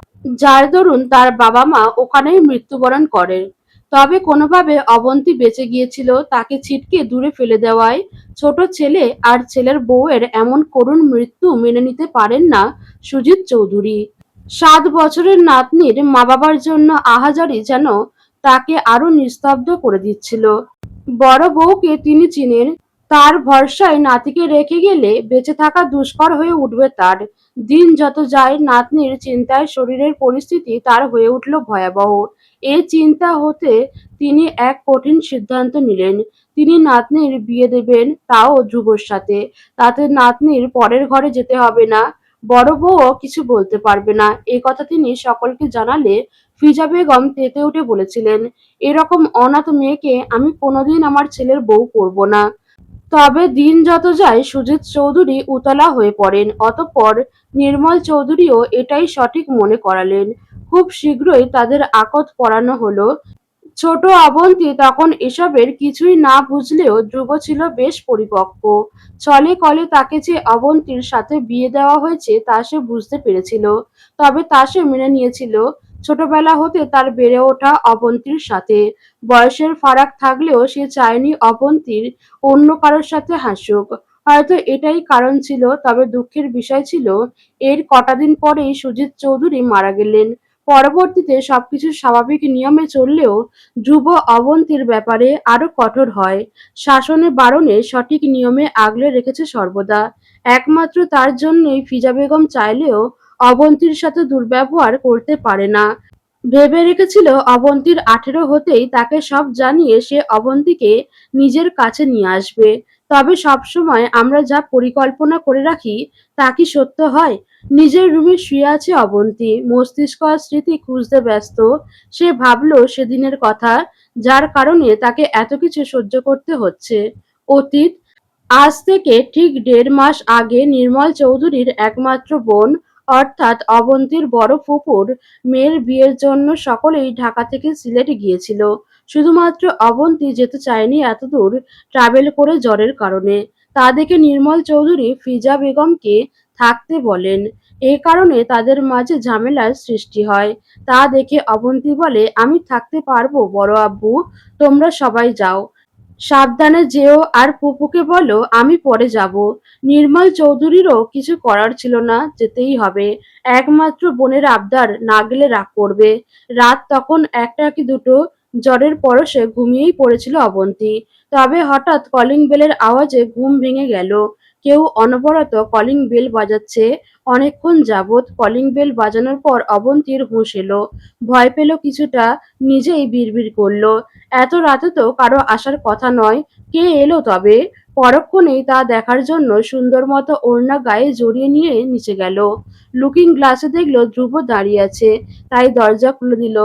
Speaker 1: যার দরুন তার বাবা মা ওখানেই মৃত্যুবরণ করেন। তবে কোনোভাবে অবন্তী বেঁচে গিয়েছিল। তাকে ছিটকে দূরে ফেলে দেওয়ায় ছোট ছেলে আর ছেলের বউয়ের এমন করুণ মৃত্যু মেনে নিতে পারেন না সুজিত চৌধুরী। 7 বছরের নাতনির মা বাবার জন্য আহাজারি যেন তাকে আরো নিস্তব্ধ করে দিচ্ছিল। বড় বউকে তিনি চিনেন, তার ভরসায় নাতিকে রেখে গেলে বেঁচে থাকা দুষ্কর হয়ে উঠবে তার। দিন যত যায় নাতনির চিন্তায় শরীরের পরিস্থিতি তার হয়ে উঠল ভয়াবহ। এই চিন্তা হতে তিনি এক কঠিন সিদ্ধান্ত নিলেন। তিনি নাতনির বিয়ে দেবেন, তাও ধ্রুবর সাথে। তাতে নাতনির পরের ঘরে যেতে হবে না, বড় বউও কিছু বলতে পারবে না। এ কথা তিনি সকলকে জানালে ফিজা বেগম তেতে উঠে বলেছিলেন, এরকম অনাথ মেয়েকে আমি কোনোদিন আমার ছেলের বউ করব না। তবে দিন যত যায় সুজিত চৌধুরী উতলা হয়ে পড়েন। অতঃপর নির্মল চৌধুরীও এটাই সঠিক মনে করালেন। খুব শীঘ্রই তাদের আকদ পড়ানো হলো। ছোট অবন্তী তখন এসবের কিছুই না বুঝলেও ধ্রুব ছিল বেশ পরিপক্ব। ছলে কলে তাকে যে অবন্তীর সাথে বিয়ে দেওয়া হয়েছে তা সে বুঝতে পেরেছিল। তবে তা সে মেনে নিয়েছিল। ছোটবেলা হতে তার বেড়ে ওঠা অবন্তীর সাথে। বয়সের ফারাক থাকলেও সে চায়নি অবন্তীর অন্য কারোর সাথে হাসুক। হয়তো এটাই কারণ ছিল। তবে দুঃখের বিষয় ছিল এর কটা দিন পরেই সুজিত চৌধুরী মারা গেলেন। পরবর্তীতে সবকিছু স্বাভাবিক নিয়মে চললেও ধ্রুব অবন্তীর ব্যাপারে আরো কঠোর হয়। শাসনে বারণে সঠিক নিয়মে আগলে রেখেছে সর্বদা। একমাত্র তার জন্যই ফিজা বেগম চাইলেও অবন্তীর সাথে দুর্ব্যবহার করতে পারে না। ভেবে রেখেছিল অবন্তীর 18 হতেই তাকে সব জানিয়ে সে অবন্তীকে নিজের কাছে নিয়ে আসবে। তবে সবসময় আমরা যা পরিকল্পনা করে রাখি তা কি সত্য হয়? নিজের রুমে শুয়ে আছে অবন্তী, মস্তিষ্ক আর স্মৃতি খুঁজতে ব্যস্ত। সে ভাবলো সেদিনের কথা, যার কারণে তাকে এত কিছু সহ্য করতে হচ্ছে। অতীত। আজ থেকে ঠিক 1.5 মাস আগে নির্মল চৌধুরীর একমাত্র বোন অর্থাৎ অবন্তীর বড় ফুপুর মেয়ের বিয়ের জন্য সকলেই ঢাকা থেকে সিলেট গিয়েছিল। শুধুমাত্র অবন্তী যেতে চায়নি এতদূর ট্রাভেল করে জ্বরের কারণে। তা দেখে নির্মল চৌধুরী ফিজা বেগমকে থাকতে বলেন। এ কারণে তাদের মাঝে ঝামেলার সৃষ্টি হয়। তা দেখে অবন্তী বলে, আমি থাকতে পারবো বড় আব্বু, তোমরা সবাই যাও। সাবধানে যেও আর ফুপুকে বলো আমি পরে যাব। নির্মল চৌধুরীরও কিছু করার ছিল না, যেতেই হবে। একমাত্র বোনের আবদার, না গেলে রাগ করবে। রাত তখন 1টা কি 2টো। জ্বরের পরশে ঘুমিয়েই পড়েছিল অবন্তী। তবে হঠাৎ কলিং বেলের আওয়াজে ঘুম ভেঙে গেল। কেউ অনবরত কলিং বেল বাজাচ্ছে। অনেকক্ষণ যাবৎ কলিং বেল বাজানোর পর অবন্তীর হুঁশ এলো। ভয় পেল কিছুটা, নিজেই বিড়বিড় করলো, এত রাতে তো কারো আসার কথা নয়, কে এলো তবে? পরক্ষণেই তা দেখার জন্য সুন্দর মতো ওড়না গায়ে জড়িয়ে নিয়ে নিচে গেল। লুকিং গ্লাসে দেখলো ধ্রুব দাঁড়িয়ে আছে, তাই দরজা খুলে দিল।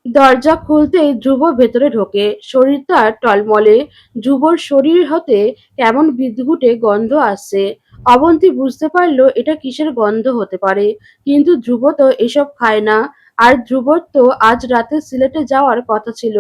Speaker 1: দরজা খুলতেই ধ্রুব ভেতরে ঢোকে। শরীর তার টলমলে। ধ্রুবর শরীর হতে কেমন বিদঘুটে গন্ধ আসছে। অবন্তী বুঝতে পারল এটা কিসের গন্ধ হতে পারে, কিন্তু ধ্রুব তো এসব খায় না। আর ধ্রুবর তো আজ রাতে সিলেটে যাওয়ার কথা ছিল,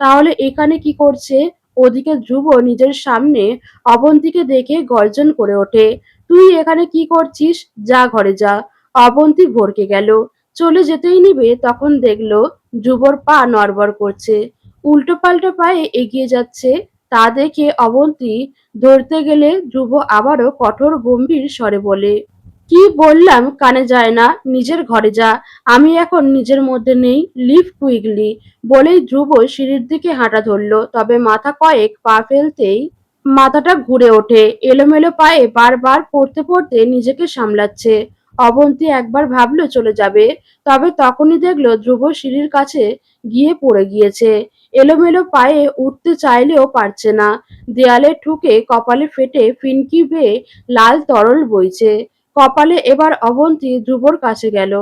Speaker 1: তাহলে এখানে কি করছে? ওদিকে ধ্রুব নিজের সামনে অবন্তীকে দেখে গর্জন করে ওঠে, তুই এখানে কি করছিস? যা ঘরে যা। অবন্তী ভড়কে গেল, চলে যেতেই নিবে তখন দেখলো ধ্রুবর পা নড়বড় করছে, উল্টো পাল্টা পায়ে এগিয়ে যাচ্ছে। তা দেখে অবন্তী ধরতে গেলে ধ্রুব আবারও কঠোর গম্ভীর স্বরে বলে, কি বললাম কানে যায় না? নিজের ঘরে যা, আমি এখন নিজের মধ্যে নেই, লিভ কুইকলি। বলেই ধ্রুব সিঁড়ির দিকে হাঁটা ধরল। তবে মাথা কয়েক পা ফেলতেই মাথাটা ঘুরে ওঠে। এলোমেলো পায়ে বারবার পড়তে পড়তে নিজেকে সামলাচ্ছে। অবন্তী একবার ভাবলো চলে যাবে, তবে তখনই দেখলো ধ্রুব সিঁড়ির কাছে গিয়ে পড়ে গিয়েছে। এলোমেলো পায়ে উঠতে চাইলেও পারছে না। দেয়ালে ঠুকে কপালে ফেটে ফিনকি বেয়ে লাল তরল বইছে। কপালে এবার অবন্তী ধ্রুবর কাছে গেল।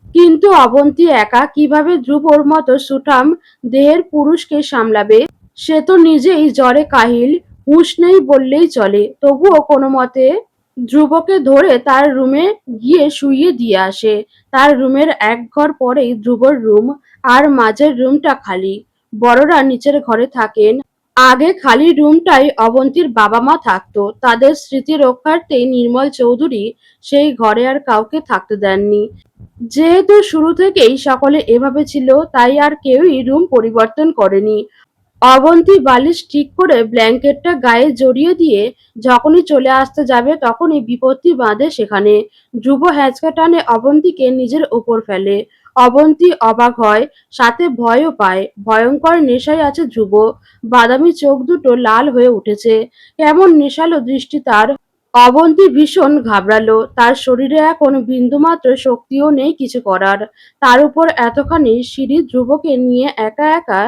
Speaker 1: কিন্তু অবন্তী একা কিভাবে ধ্রুবর মতো সুঠাম দেহের পুরুষকে সামলাবে? সে তো নিজেই জ্বরে কাহিল, হুঁশ নেই বললেই চলে। তবুও কোনো মতে ধ্রুবকে ধরে তার রুমে গিয়ে শুইয়ে দিয়ে আসে। তার রুমের এক ঘর পরেই ধ্রুবর রুম, আর মাঝের রুমটা খালি। বড়রা নিচের ঘরে থাকেন, আগে খালি রুমটাই অবন্তীর বাবা মা থাকতো। তাদের স্মৃতি রক্ষার্থে নির্মল চৌধুরী সেই ঘরে আর কাউকে থাকতে দেননি। যেহেতু শুরু থেকেই সকলে এভাবে ছিল, তাই আর কেউই রুম পরিবর্তন করেনি। অবন্তী বালিশ ঠিক করে ব্ল্যাঙ্কেটটা গায়ে জড়িয়ে দিয়ে যখনই চলে আসতে যাবে তখনই বিপত্তি বাঁধে সেখানে। ধ্রুব হ্যাঁচকা টানে অবন্তীকে নিজের ওপর ফেলে। অবন্তী অবাক হয়, সাথে ভয়ও পায়। ভয়ঙ্কর নেশায় আছে ধ্রুব। বাদামি চোখ দুটো লাল হয়ে উঠেছে, কেমন নেশালো দৃষ্টি তার। অবন্তী ভীষণ ঘাবড়ালো। তার শরীরে এখন বিন্দুমাত্র শক্তিও নেই কিছু করার। তার উপর এতখানি সিঁড়ি ধ্রুবকে নিয়ে একা একা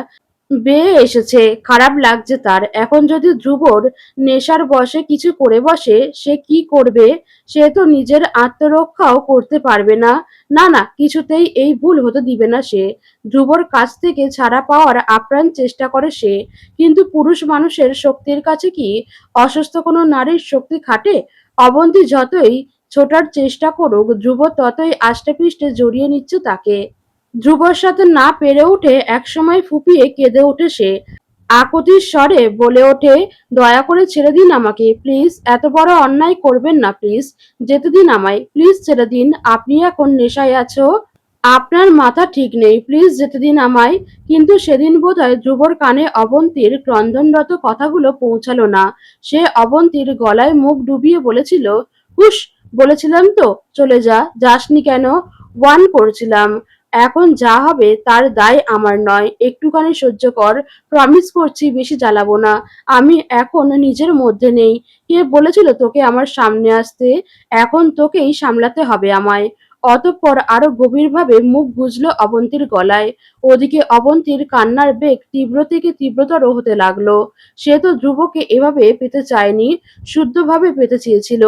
Speaker 1: বেয়ে এসেছে। খারাপ লাগছে তার। এখন যদি ধ্রুবর নেশার বশে কিছু করে বসে, সে কি করবে? সে তো নিজের আত্মরক্ষাও করতে পারবে না। না না, কিছুতেই এই ভুল হতে দিবে না সে। ধ্রুবর কাছ থেকে ছাড়া পাওয়ার আপ্রাণ চেষ্টা করে সে। কিন্তু পুরুষ মানুষের শক্তির কাছে কি অসুস্থ কোনো নারীর শক্তি খাটে? অবন্তী যতই ছোটার চেষ্টা করুক, ধ্রুব ততই আষ্টেপৃষ্ঠে জড়িয়ে নিচ্ছে তাকে। ধ্রুবর সাথে না পেরে উঠে একসময় ফুঁপিয়ে কেঁদে ওঠে সে। আকুতির স্বরে বলে ওঠে, দয়া করে ছেড়ে দিন আমাকে, প্লিজ। এত বড় অন্যায় করবেন না, প্লিজ। যেতে দিন আমায়, প্লিজ ছেড়ে দিন। আপনি এখন নেশায় আছো, আপনার মাথা ঠিক নেই, প্লিজ যেতে দিন আমায়। কিন্তু সেদিন বোধহয় ধ্রুবর কানে অবন্তীর ক্রন্দনরত কথাগুলো পৌঁছালো না। সে অবন্তীর গলায় মুখ ডুবিয়ে বলেছিল, হুস, বলেছিলাম তো চলে যা, যাসনি কেন? ওয়ার্ন করেছিলাম। এখন যা হবে তার দায় আমার নয়, একটুখানি সহ্য কর। প্রমিস করছি বেশি জ্বালাবো না। আমি এখন নিজের মধ্যে নেই। কে বলেছিল তোকে আমার সামনে আসতে? এখন তোকেই সামলাতে হবে আমায়। অতঃপর আরো গভীরভাবে মুখ গুজল অবন্তীর গলায়। ওদিকে অবন্তীর কান্নার বেগ তীব্র থেকে তীব্রতর হতে লাগলো। সে তো ধ্রুবকে এভাবে পেতে চায়নি, শুদ্ধভাবে পেতে চেয়েছিল,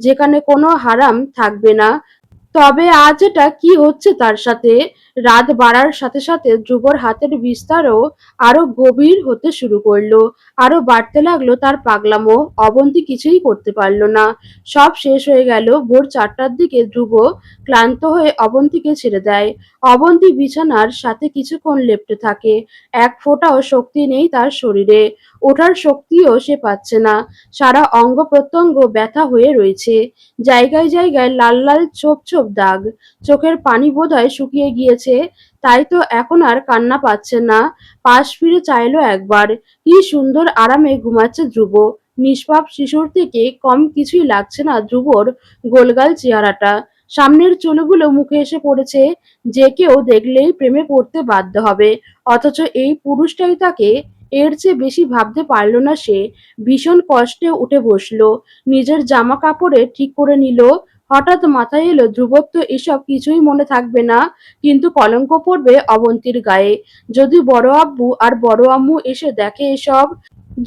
Speaker 1: যেখানে কোনো হারাম থাকবে না। তবে আজ এটা কি হচ্ছে তার সাথে? রাত বাড়ার সাথে সাথে ধ্রুবর হাতের বিস্তারও আরো গভীর হতে শুরু করলো। আরো বাড়তে লাগলো তার পাগলামো। অবন্তী কিছুই করতে পারলো না। সব শেষ হয়ে গেল ভোর 4টার দিকে। ধ্রুব ক্লান্ত হয়ে অবন্তীকে ছেড়ে দেয়। অবন্তী বিছানার সাথে কিছুক্ষণ লেপ্টে থাকে। এক ফোঁটাও শক্তি নেই তার শরীরে। ওঠার শক্তিও সে পাচ্ছে না। সারা অঙ্গ প্রত্যঙ্গ ব্যথা হয়ে রয়েছে। জায়গায় জায়গায় লাল লাল ছোপ ছোপ দাগ। চোখের পানি বোধহয় শুকিয়ে গিয়েছে। তাই তো এখন আর কান্না পাচ্ছে না। পাশ ফিরে চাইলো একবার। কি সুন্দর আরামে ঘুমাচ্ছে ধ্রুব। নিষ্পাপ শিশুর থেকে কম কিছুই লাগছে না ধ্রুবর গোলগাল চেহারাটা। সামনের চুলগুলো মুখে এসে পড়েছে। যে কেউ দেখলেই প্রেমে পড়তে বাধ্য হবে। অথচ এই পুরুষটাই তাকে। এর চেয়ে বেশি ভাবতে পারল না সে। ভীষণ কষ্টে উঠে বসলো। নিজের জামা কাপড়ে ঠিক করে নিল। হঠাৎ মাথায় এলো ধ্রুবর তো এসব কিছুই মনে থাকবে না, কিন্তু কলঙ্ক পড়বে অবন্তীর গায়ে। যদি বড় আব্বু আর বড় আম্মু এসে দেখে এসব,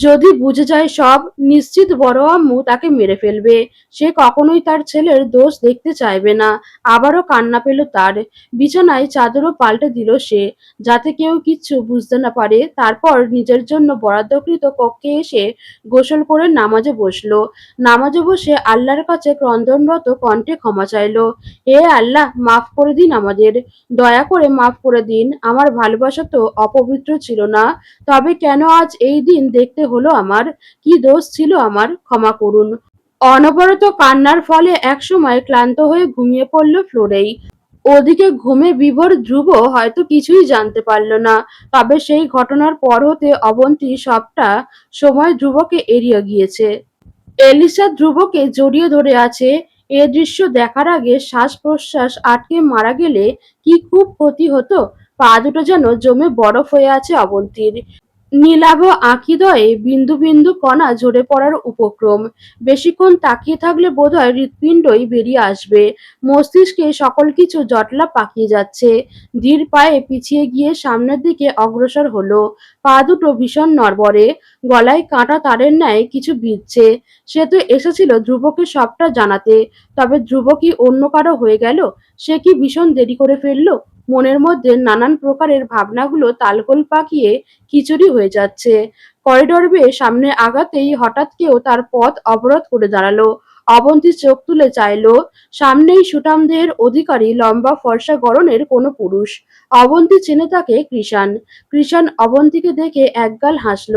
Speaker 1: যদি বুঝে যায় সব, নিশ্চিত বড় আম্মু তাকে মেরে ফেলবে। সে কখনোই তার ছেলের দোষ দেখতে চাইবে না। আবারও কান্না পেল তার। বিছানায় চাদরও পাল্টে দিল সে, যাতে কেউ কিচ্ছু বুঝতে না পারে। তারপর নিজের জন্য বরাদ্দকৃত কক্ষে এসে গোসল করে নামাজে বসলো। নামাজে বসে আল্লাহর কাছে ক্রন্দনরত কণ্ঠে ক্ষমা চাইলো। হে আল্লাহ, মাফ করে দিন আমাদের। দয়া করে মাফ করে দিন। আমার ভালোবাসা তো অপবিত্র ছিল না। তবে কেন আজ এই দিন দেখতে হলো আমার? কি দোষ ছিল আমার? ক্ষমা করুন। অনবরত কান্নার ফলে একসময় ক্লান্ত হয়ে ঘুমিয়ে পড়ল ফ্লোরেই। ওদিকে ঘুমে বিভোর ধ্রুব হয়তো কিছুই জানতে পারল না। তবে সেই ঘটনার পর হতে অবন্তী সবটা সময় ধ্রুবকে এড়িয়ে গিয়েছে। এলিসা ধ্রুবকে জড়িয়ে ধরে আছে। এ দৃশ্য দেখার আগে শ্বাস প্রশ্বাস আটকে মারা গেলে কি খুব ক্ষতি হতো। পা দুটো যেন জমে বরফ হয়ে আছে অবন্তীর। নীলাভ আঁখিদ্বয়ে বিন্দু বিন্দু কণা ঝরে পড়ার উপক্রম। বেশিক্ষণ তাকিয়ে থাকলে বোধহয় হৃৎপিণ্ডই বেরিয়ে আসবে। মস্তিষ্কে সকল কিছু জটলা পাকিয়ে যাচ্ছে। ধীর পায়ে পিছিয়ে গিয়ে সামনের দিকে অগ্রসর হলো। পা দুটো ভীষণ নড়বড়ে। গলায় কাঁটা তারের ন্যায় কিছু বিঁধছে। সে তো এসেছিল ধ্রুবকে সবটা জানাতে। তবে ধ্রুব কি অন্য কারো হয়ে গেল? সে কি ভীষণ দেরি করে ফেললো? মনের মধ্যে নানান প্রকারের ভাবনাগুলো তালগোল পাকিয়ে খিচুড়ি হয়ে যাচ্ছে। করিডর বেয়ে সামনে আগাতেই হঠাৎ কেউ তার পথ অবরোধ করে দাঁড়ালো। অবন্তী চোখ তুলে চাইল। সামনেই সুঠাম দেহের অধিকারী লম্বা ফর্সা গড়নের কোনো পুরুষ। অবন্তী চেনে তাকে কৃষাণ। কৃষাণ অবন্তীকে দেখে একগাল হাসল,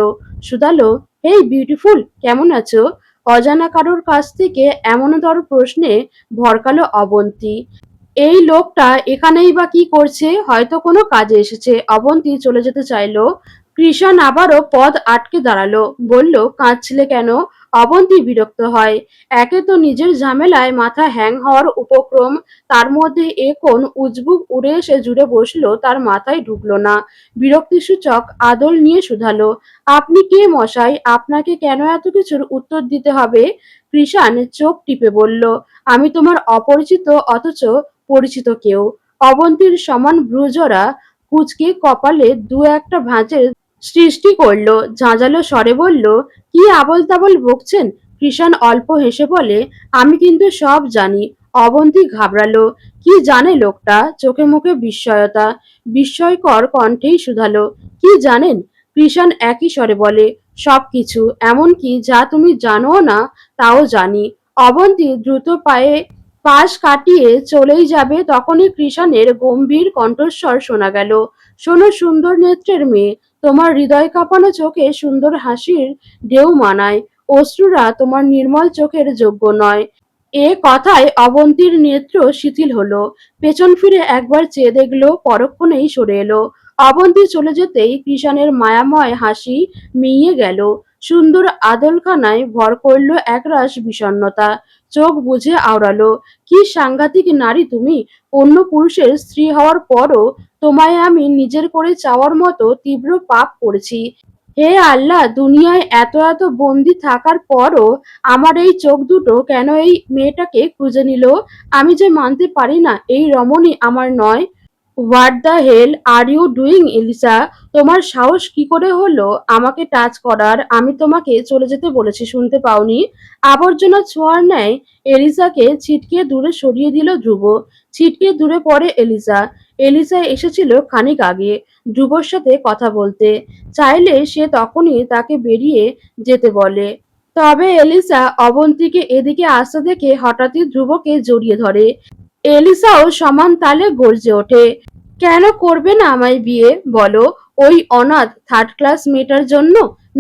Speaker 1: শুধালো, হেই বিউটিফুল, কেমন আছো? অজানা কারোর কাছ থেকে এমনতর প্রশ্নে ভরকালো অবন্তী। এই লোকটা এখানেই বা কি করছে? হয়তো কোনো কাজে এসেছে। অবন্তী চলে যেতে চাইল। কৃষাণ আবারও পথ আটকে দাঁড়ালো, বলল, কাঁদছিলে কেন? অবন্তী বিরক্ত হয়। একে তো নিজের ঝামেলায় মাথা হ্যাং হওয়ার উপক্রম, তার মধ্যে এ কোন উজবুক উড়ে এসে জুড়ে বসলো, তার মাথায় ঢুকলো না। বিরক্তিসূচক আদল নিয়ে শুধালো, আপনি কে মশাই? আপনাকে কেন এত কিছুর উত্তর দিতে হবে? কৃষাণ চোখ টিপে বলল, আমি তোমার অপরিচিত অথচ পরিচিত কেউ। অবন্তীর সমান ভ্রুজোড়া কুঁচকে কপালে দু একটা ভাঁজের সৃষ্টি করল। ঝাঁঝালো স্বরে বলল, কি আবোল তাবোল বকছেন? কৃষাণ অল্প হেসে বলে, আমি কিন্তু সব জানি। অবন্তী ঘাবড়ালো। কি জানে লোকটা? চোখে মুখে বিস্ময়তা। বিস্ময়কর কণ্ঠেই শুধালো, কি জানেন? কৃষাণ একই স্বরে বলে, সবকিছু, এমনকি যা তুমি জানোও না তাও জানি। অবন্তী দ্রুত পায়ে পাশ কাটিয়ে চলেই যাবে, তখনই কৃষাণের গম্ভীর কণ্ঠস্বর শোনা গেল, শোনো সুন্দর নেত্রের মেয়ে, তোমার হৃদয় কাঁপানো চোখে সুন্দর হাসির ঢেউ মানায়, অশ্রুরা তোমার নির্মল চোখের যোগ্য নয়। এ কথায় অবন্তীর নেত্র শিথিল হলো। পেছন ফিরে একবার চেয়ে দেখলো, পরক্ষণেই সরে এলো। অবন্তী চলে যেতেই কৃষাণের মায়াময় হাসি মিইয়ে গেল। সুন্দর আদলখানায় ভর করল একরাশ বিষণ্ণতা। চোখ বুজে আওড়ালো, কি সাংঘাতিক নারী তুমি! অন্য পুরুষের স্ত্রী হওয়ার পরও তোমায় আমি নিজের করে চাওয়ার মতো তীব্র পাপ করেছি। হে আল্লাহ, দুনিয়ায় এত এত বন্দি থাকার পরও আমার এই চোখ দুটো কেন এই মেয়েটাকে খুঁজে নিল? আমি যে মানতে পারি না এই রমণী আমার নয়। What the hell are you doing Elisa? তোমার সাহস কি করে হলো আমাকে টাচ করার? আমি তোমাকে চলে যেতে বলেছি, শুনতে পাওনি? আবর্জনা ছোঁয়ার ন্যায় এলিসাকে ছিটকে দূরে সরিয়ে দিল ধ্রুব। ছিটকে দূরে পড়ে এলিসা। এলিসা এসেছিল খানিক আগে ধ্রুবর সাথে কথা বলতে। চাইলে সে তখনই তাকে বেরিয়ে যেতে বলে। তবে এলিসা অবন্তীকে এদিকে আসতে দেখে হঠাৎই ধ্রুবকে জড়িয়ে ধরে। এলিসাও সমান তালে গর্জে ওঠে, কেন করবে না আমায় বিয়ে? বলো, ওই অনাথ থার্ড ক্লাস মেয়েটার জন্য?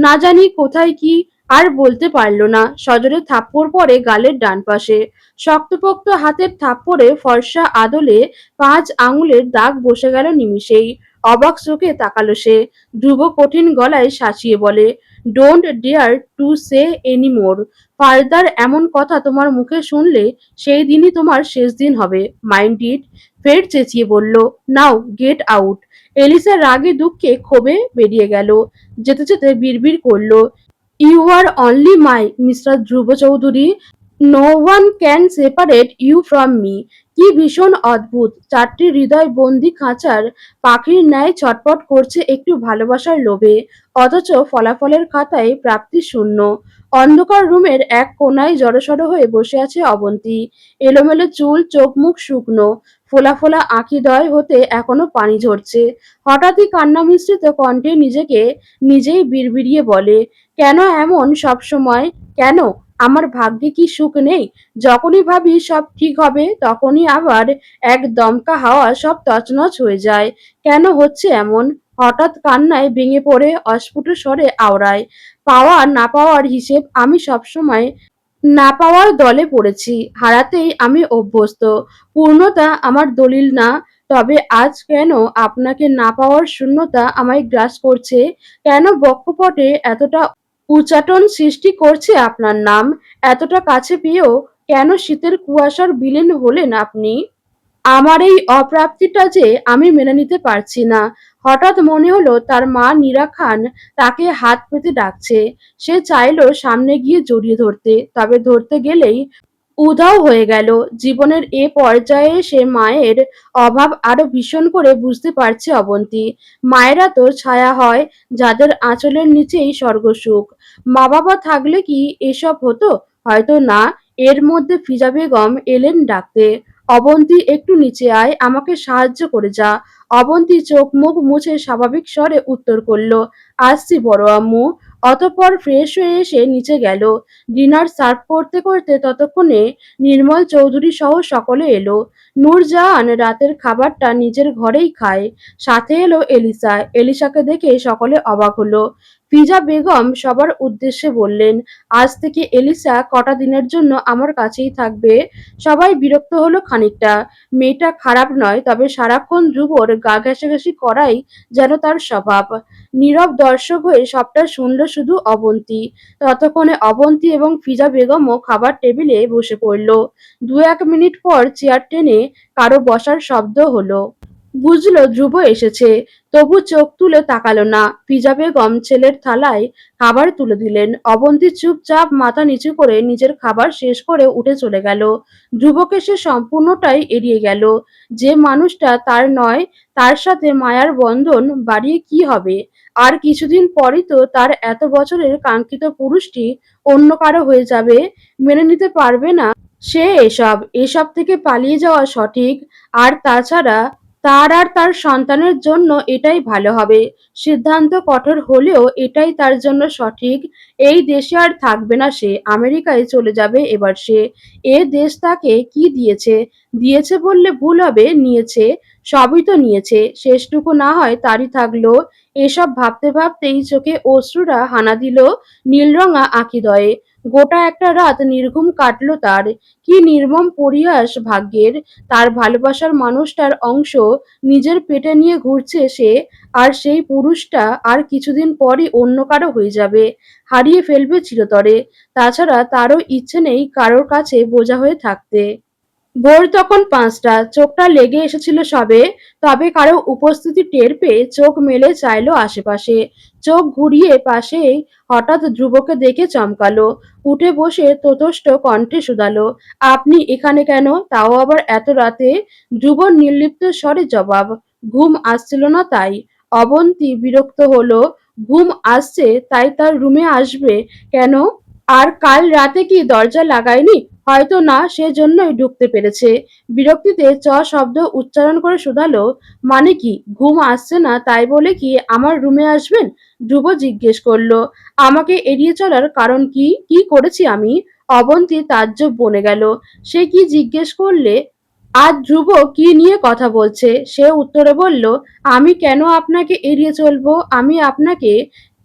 Speaker 1: না জানি কোথায় কি। আর বলতে পারল না। সজোরে থাপ্পড় পড়ে গালের ডান পাশে। শক্তপোক্ত হাতের থাপ্পড়ে ফর্সা আদলে 5 আঙুলের দাগ বসে গেল নিমিষেই। অবাক চোখে তাকালো সে। ধ্রুব কঠিন গলায় শাসিয়ে বলে, don't dare to say any more further. এমন কথা তোমার মুখে শুনলে সেই দিনই তোমার শেষ দিন হবে, মাইন্ড ইট। ফের চেঁচিয়ে বলল, নাও গেট আউট। এলিসা রাগে দুঃখে ক্ষোভে বেরিয়ে গেল। যেতে যেতে বিড়বিড় করলো, you are only my mister Dhruv Chowdhury, no one can separate you from me. কি ভীষণ অদ্ভুত! 4টি হৃদয় বন্দি খাঁচার পাখির ন্যায় ছটপট করছে একটু ভালোবাসার লোভে, অথচ ফলাফলের খাতায় প্রাপ্তি শূন্য। অন্ধকার রুমের এক কোনায় জড়সড় হয়ে বসে আছে অবন্তী। এলোমেলো চুল, চোখ মুখ শুকনো, ফোলা ফোলা আঁখিদ্বয় হতে এখনো পানি ঝরছে। হঠাৎই কান্না মিশ্রিত কণ্ঠে নিজেকে নিজেই বিড়বিড়িয়ে বলে, কেন এমন সবসময়? কেন? আমার ভাগ্যে কি সুখ নেই? যখনই ভাবি সব ঠিক হবে তখনই আবার এক দমকা হাওয়া সব তছনছ হয়ে যায়। কেন হচ্ছে এমন? হঠাৎ কান্নায় ভেঙে পড়ে অস্ফুট স্বরে আওড়ায়, পাওয়া না পাওয়ার হিসেব আমি সবসময় না পাওয়ার দলে পড়েছি, হারাতেই আমি অভ্যস্ত। পূর্ণতা আমার দলিল না। তবে আজ কেন আপনাকে না পাওয়ার শূন্যতা আমায় গ্রাস করছে? কেন বক্ষপটে এতটা উচাটন সৃষ্টি করছে আপনার নাম? এতটা কাছে পেয়েও কেন শীতের কুয়াশার বিলীন হলেন আপনি? আমার এই অপ্রাপ্তিটা যে আমি মেনে নিতে পারছি না। হঠাৎ মনে হলো তার মা নীরা খান তাকে হাত পেতে ডাকছে। সে চাইলো সামনে গিয়ে জড়িয়ে ধরতে, তবে ধরতে গেলেই উধাও হয়ে গেল। জীবনের এ পর্যায়ে এসে মায়ের অভাব আরো ভীষণ করে বুঝতে পারছে অবন্তী। মায়েরা তো ছায়া হয়, যাদের আঁচলের নিচেই স্বর্গসুখ। মা বাবা থাকলে কি এসব হতো? হয়তো না। এর মধ্যে ফিজা বেগম এলেন ডাকতে, অবন্তী একটু নিচে আয়, আমাকে সাহায্য করে যা। অবন্তী চোখ মুখ মুছে স্বাভাবিক স্বরে উত্তর করল, আসছি বড় আম্মু। অতঃপর ফ্রেশ হয়ে এসে নিচে গেল। ডিনার সার্ভ করতে করতে ততক্ষণে নির্মল চৌধুরী সহ সকলে এলো। নূরজাহান রাতের খাবারটা নিজের ঘরেই খায়। সাথে এলো এলিসা। এলিসাকে দেখে সকলে অবাক হলো। ফিজা বেগম সবার উদ্দেশ্যে বললেন, আজ থেকে এলিসা কটা দিনের জন্য আমার কাছেই থাকবে। সবাই বিরক্ত হলো খানিকটা। মেয়েটা খারাপ নয়, তবে সারাক্ষণ ধ্রুবর গা ঘেঁষাঘেঁষি করাই যেন তার স্বভাব। নীরব দর্শক হয়ে সবটা শুনল শুধু অবন্তী। ততক্ষণে অবন্তী এবং ফিজা বেগমও খাবার টেবিলে বসে পড়ল। ২-১ মিনিট পর চেয়ার টেনে কারো বসার শব্দ হলো। বুঝল ধ্রুব এসেছে, তবু চোখ তুলে তাকালো না। ফিজা বেগম ছেলের থালায় খাবার তুলে দিলেন। অবন্তী চুপচাপ মাথা নিচু করে নিজের খাবার শেষ করে উঠে চলে গেল। ধ্রুবকে সে সম্পূর্ণটাই এড়িয়ে গেল। যে মানুষটা তার নয়, তার সাথে মায়ার বন্ধন বাড়িয়ে কি হবে? আর কিছুদিন পরই তো তার এত বছরের কাঙ্ক্ষিত পুরুষটি অন্য কারো হয়ে যাবে। মেনে নিতে পারবে না সে এসব থেকে পালিয়ে যাওয়া সঠিক। আর তাছাড়া তার আর তার সন্তানের জন্য এটাই ভালো হবে। সিদ্ধান্ত কঠোর হলেও এটাই তার জন্য সঠিক। এই দেশে আর থাকবে না সে, আমেরিকায় চলে যাবে এবার সে। এ দেশ তাকে কি দিয়েছে? দিয়েছে বললে ভুল হবে, নিয়েছে। সবই তো নিয়েছে, শেষটুকু না হয় তারই থাকলো। এসব ভাবতে ভাবতেই চোখে অশ্রুরা হানা দিল নীলরঙা আঁখিদয়ে। গোটা একটা রাত নির্ঘুম কাটলো তার। কি নির্মম পরিহাস ভাগ্যের! তার ভালোবাসার মানুষটার অংশ নিজের পেটে নিয়ে ঘুরছে সে, আর সেই পুরুষটা আর কিছুদিন পরই অন্য কারো হয়ে যাবে, হারিয়ে ফেলবে চিরতরে। তাছাড়া তারও ইচ্ছে নেই কারোর কাছে বোঝা হয়ে থাকতে। ভোর তখন ৫টা, চোখটা লেগে এসেছিল সবে, তবে কারো উপস্থিতি টের পেয়ে চোখ মেলে চাইল আশেপাশে। চোখ ঘুরিয়ে পাশেই হঠাৎ ধ্রুবকে দেখে চমকালো। উঠে বসে ততস্থ কণ্ঠে শুধালো, আপনি এখানে কেন, তাও আবার এত রাতে? ধ্রুবর নির্লিপ্ত স্বরে জবাব, ঘুম আসছিল না তাই। অবন্তী বিরক্ত হলো, ঘুম আসছে তাই তার রুমে আসবে কেন? আর কাল রাতে কি দরজা লাগায়নি? হয়তো না, সেজন্যই ঢুকতে পেরেছে। বিরক্তিতে শব্দ উচ্চারণ করে শুধালো, মানে কি, ঘুম আসছে না তাই বলে কি আমার রুমে আসবেন? ধ্রুব জিজ্ঞেস করলো, আমাকে এড়িয়ে চলার কারণ কি? কি করেছি আমি? অবন্তী তাজ্জব বনে গেল। সে কি জিজ্ঞেস করলে? আজ ধ্রুব কি নিয়ে কথা বলছে? সে উত্তরে বলল, আমি কেন আপনাকে এড়িয়ে চলবো? আমি আপনাকে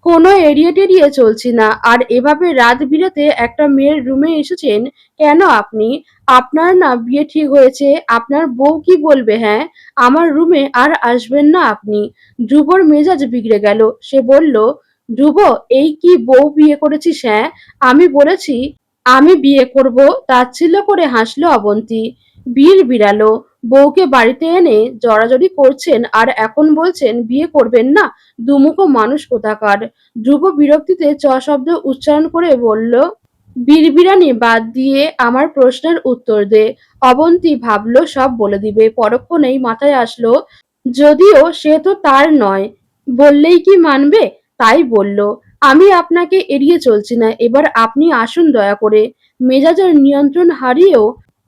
Speaker 1: কোনো এড়িয়ে টেড়িয়ে চলছি না। আর এভাবে রাত বিরাতে একটা মেয়ের রুমে এসেছেন কেন আপনি? আপনার না বিয়ে ঠিক হয়েছে, আপনার বউ কি বলবে? হ্যাঁ, আমার রুমে আর আসবেন না আপনি। ধ্রুবর মেজাজ বিগড়ে গেল। সে বলল, ধ্রুব, এই কি বউ বিয়ে করেছিস? হ্যাঁ, আমি বলেছি আমি বিয়ে করব? তাচ্ছিল্য করে হাসল অবন্তী। বীর বিড়ালো, বউকে বাড়িতে এনে জড়াজড়ি করছেন আর এখন বলছেন বিয়ে করবেন না? দুমুখো মানুষ কোথাকার! ধ্রুব বিরক্তিতে শব্দ উচ্চারণ করে বলল, বিড়বিড়ানি বাদ দিয়ে আমার প্রশ্নের উত্তর দে। অবন্তী ভাবল সব বলে দিবে, পরক্ষণেই মাথায় আসলো যদিও সে তো তার নয়, বললেই কি মানবে? তাই বলল, আমি আপনাকে এড়িয়ে চলছি না, এবার আপনি আসুন দয়া করে। মেজাজের নিয়ন্ত্রণ হারিয়েও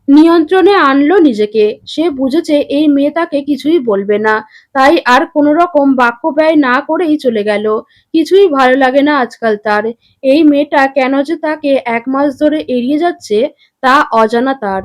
Speaker 1: নিয়ন্ত্রণে আনলো নিজেকে। সে বুঝেছে এই মেয়ে তাকে কিছুই বলবে না, তাই আর কোনো রকম বাক্য ব্যয় না করেই চলে গেল। কিছুই ভালো লাগে না আজকাল তার। এই মেয়েটা কেন যে তাকে ১ মাস ধরে এড়িয়ে যাচ্ছে তা অজানা তার।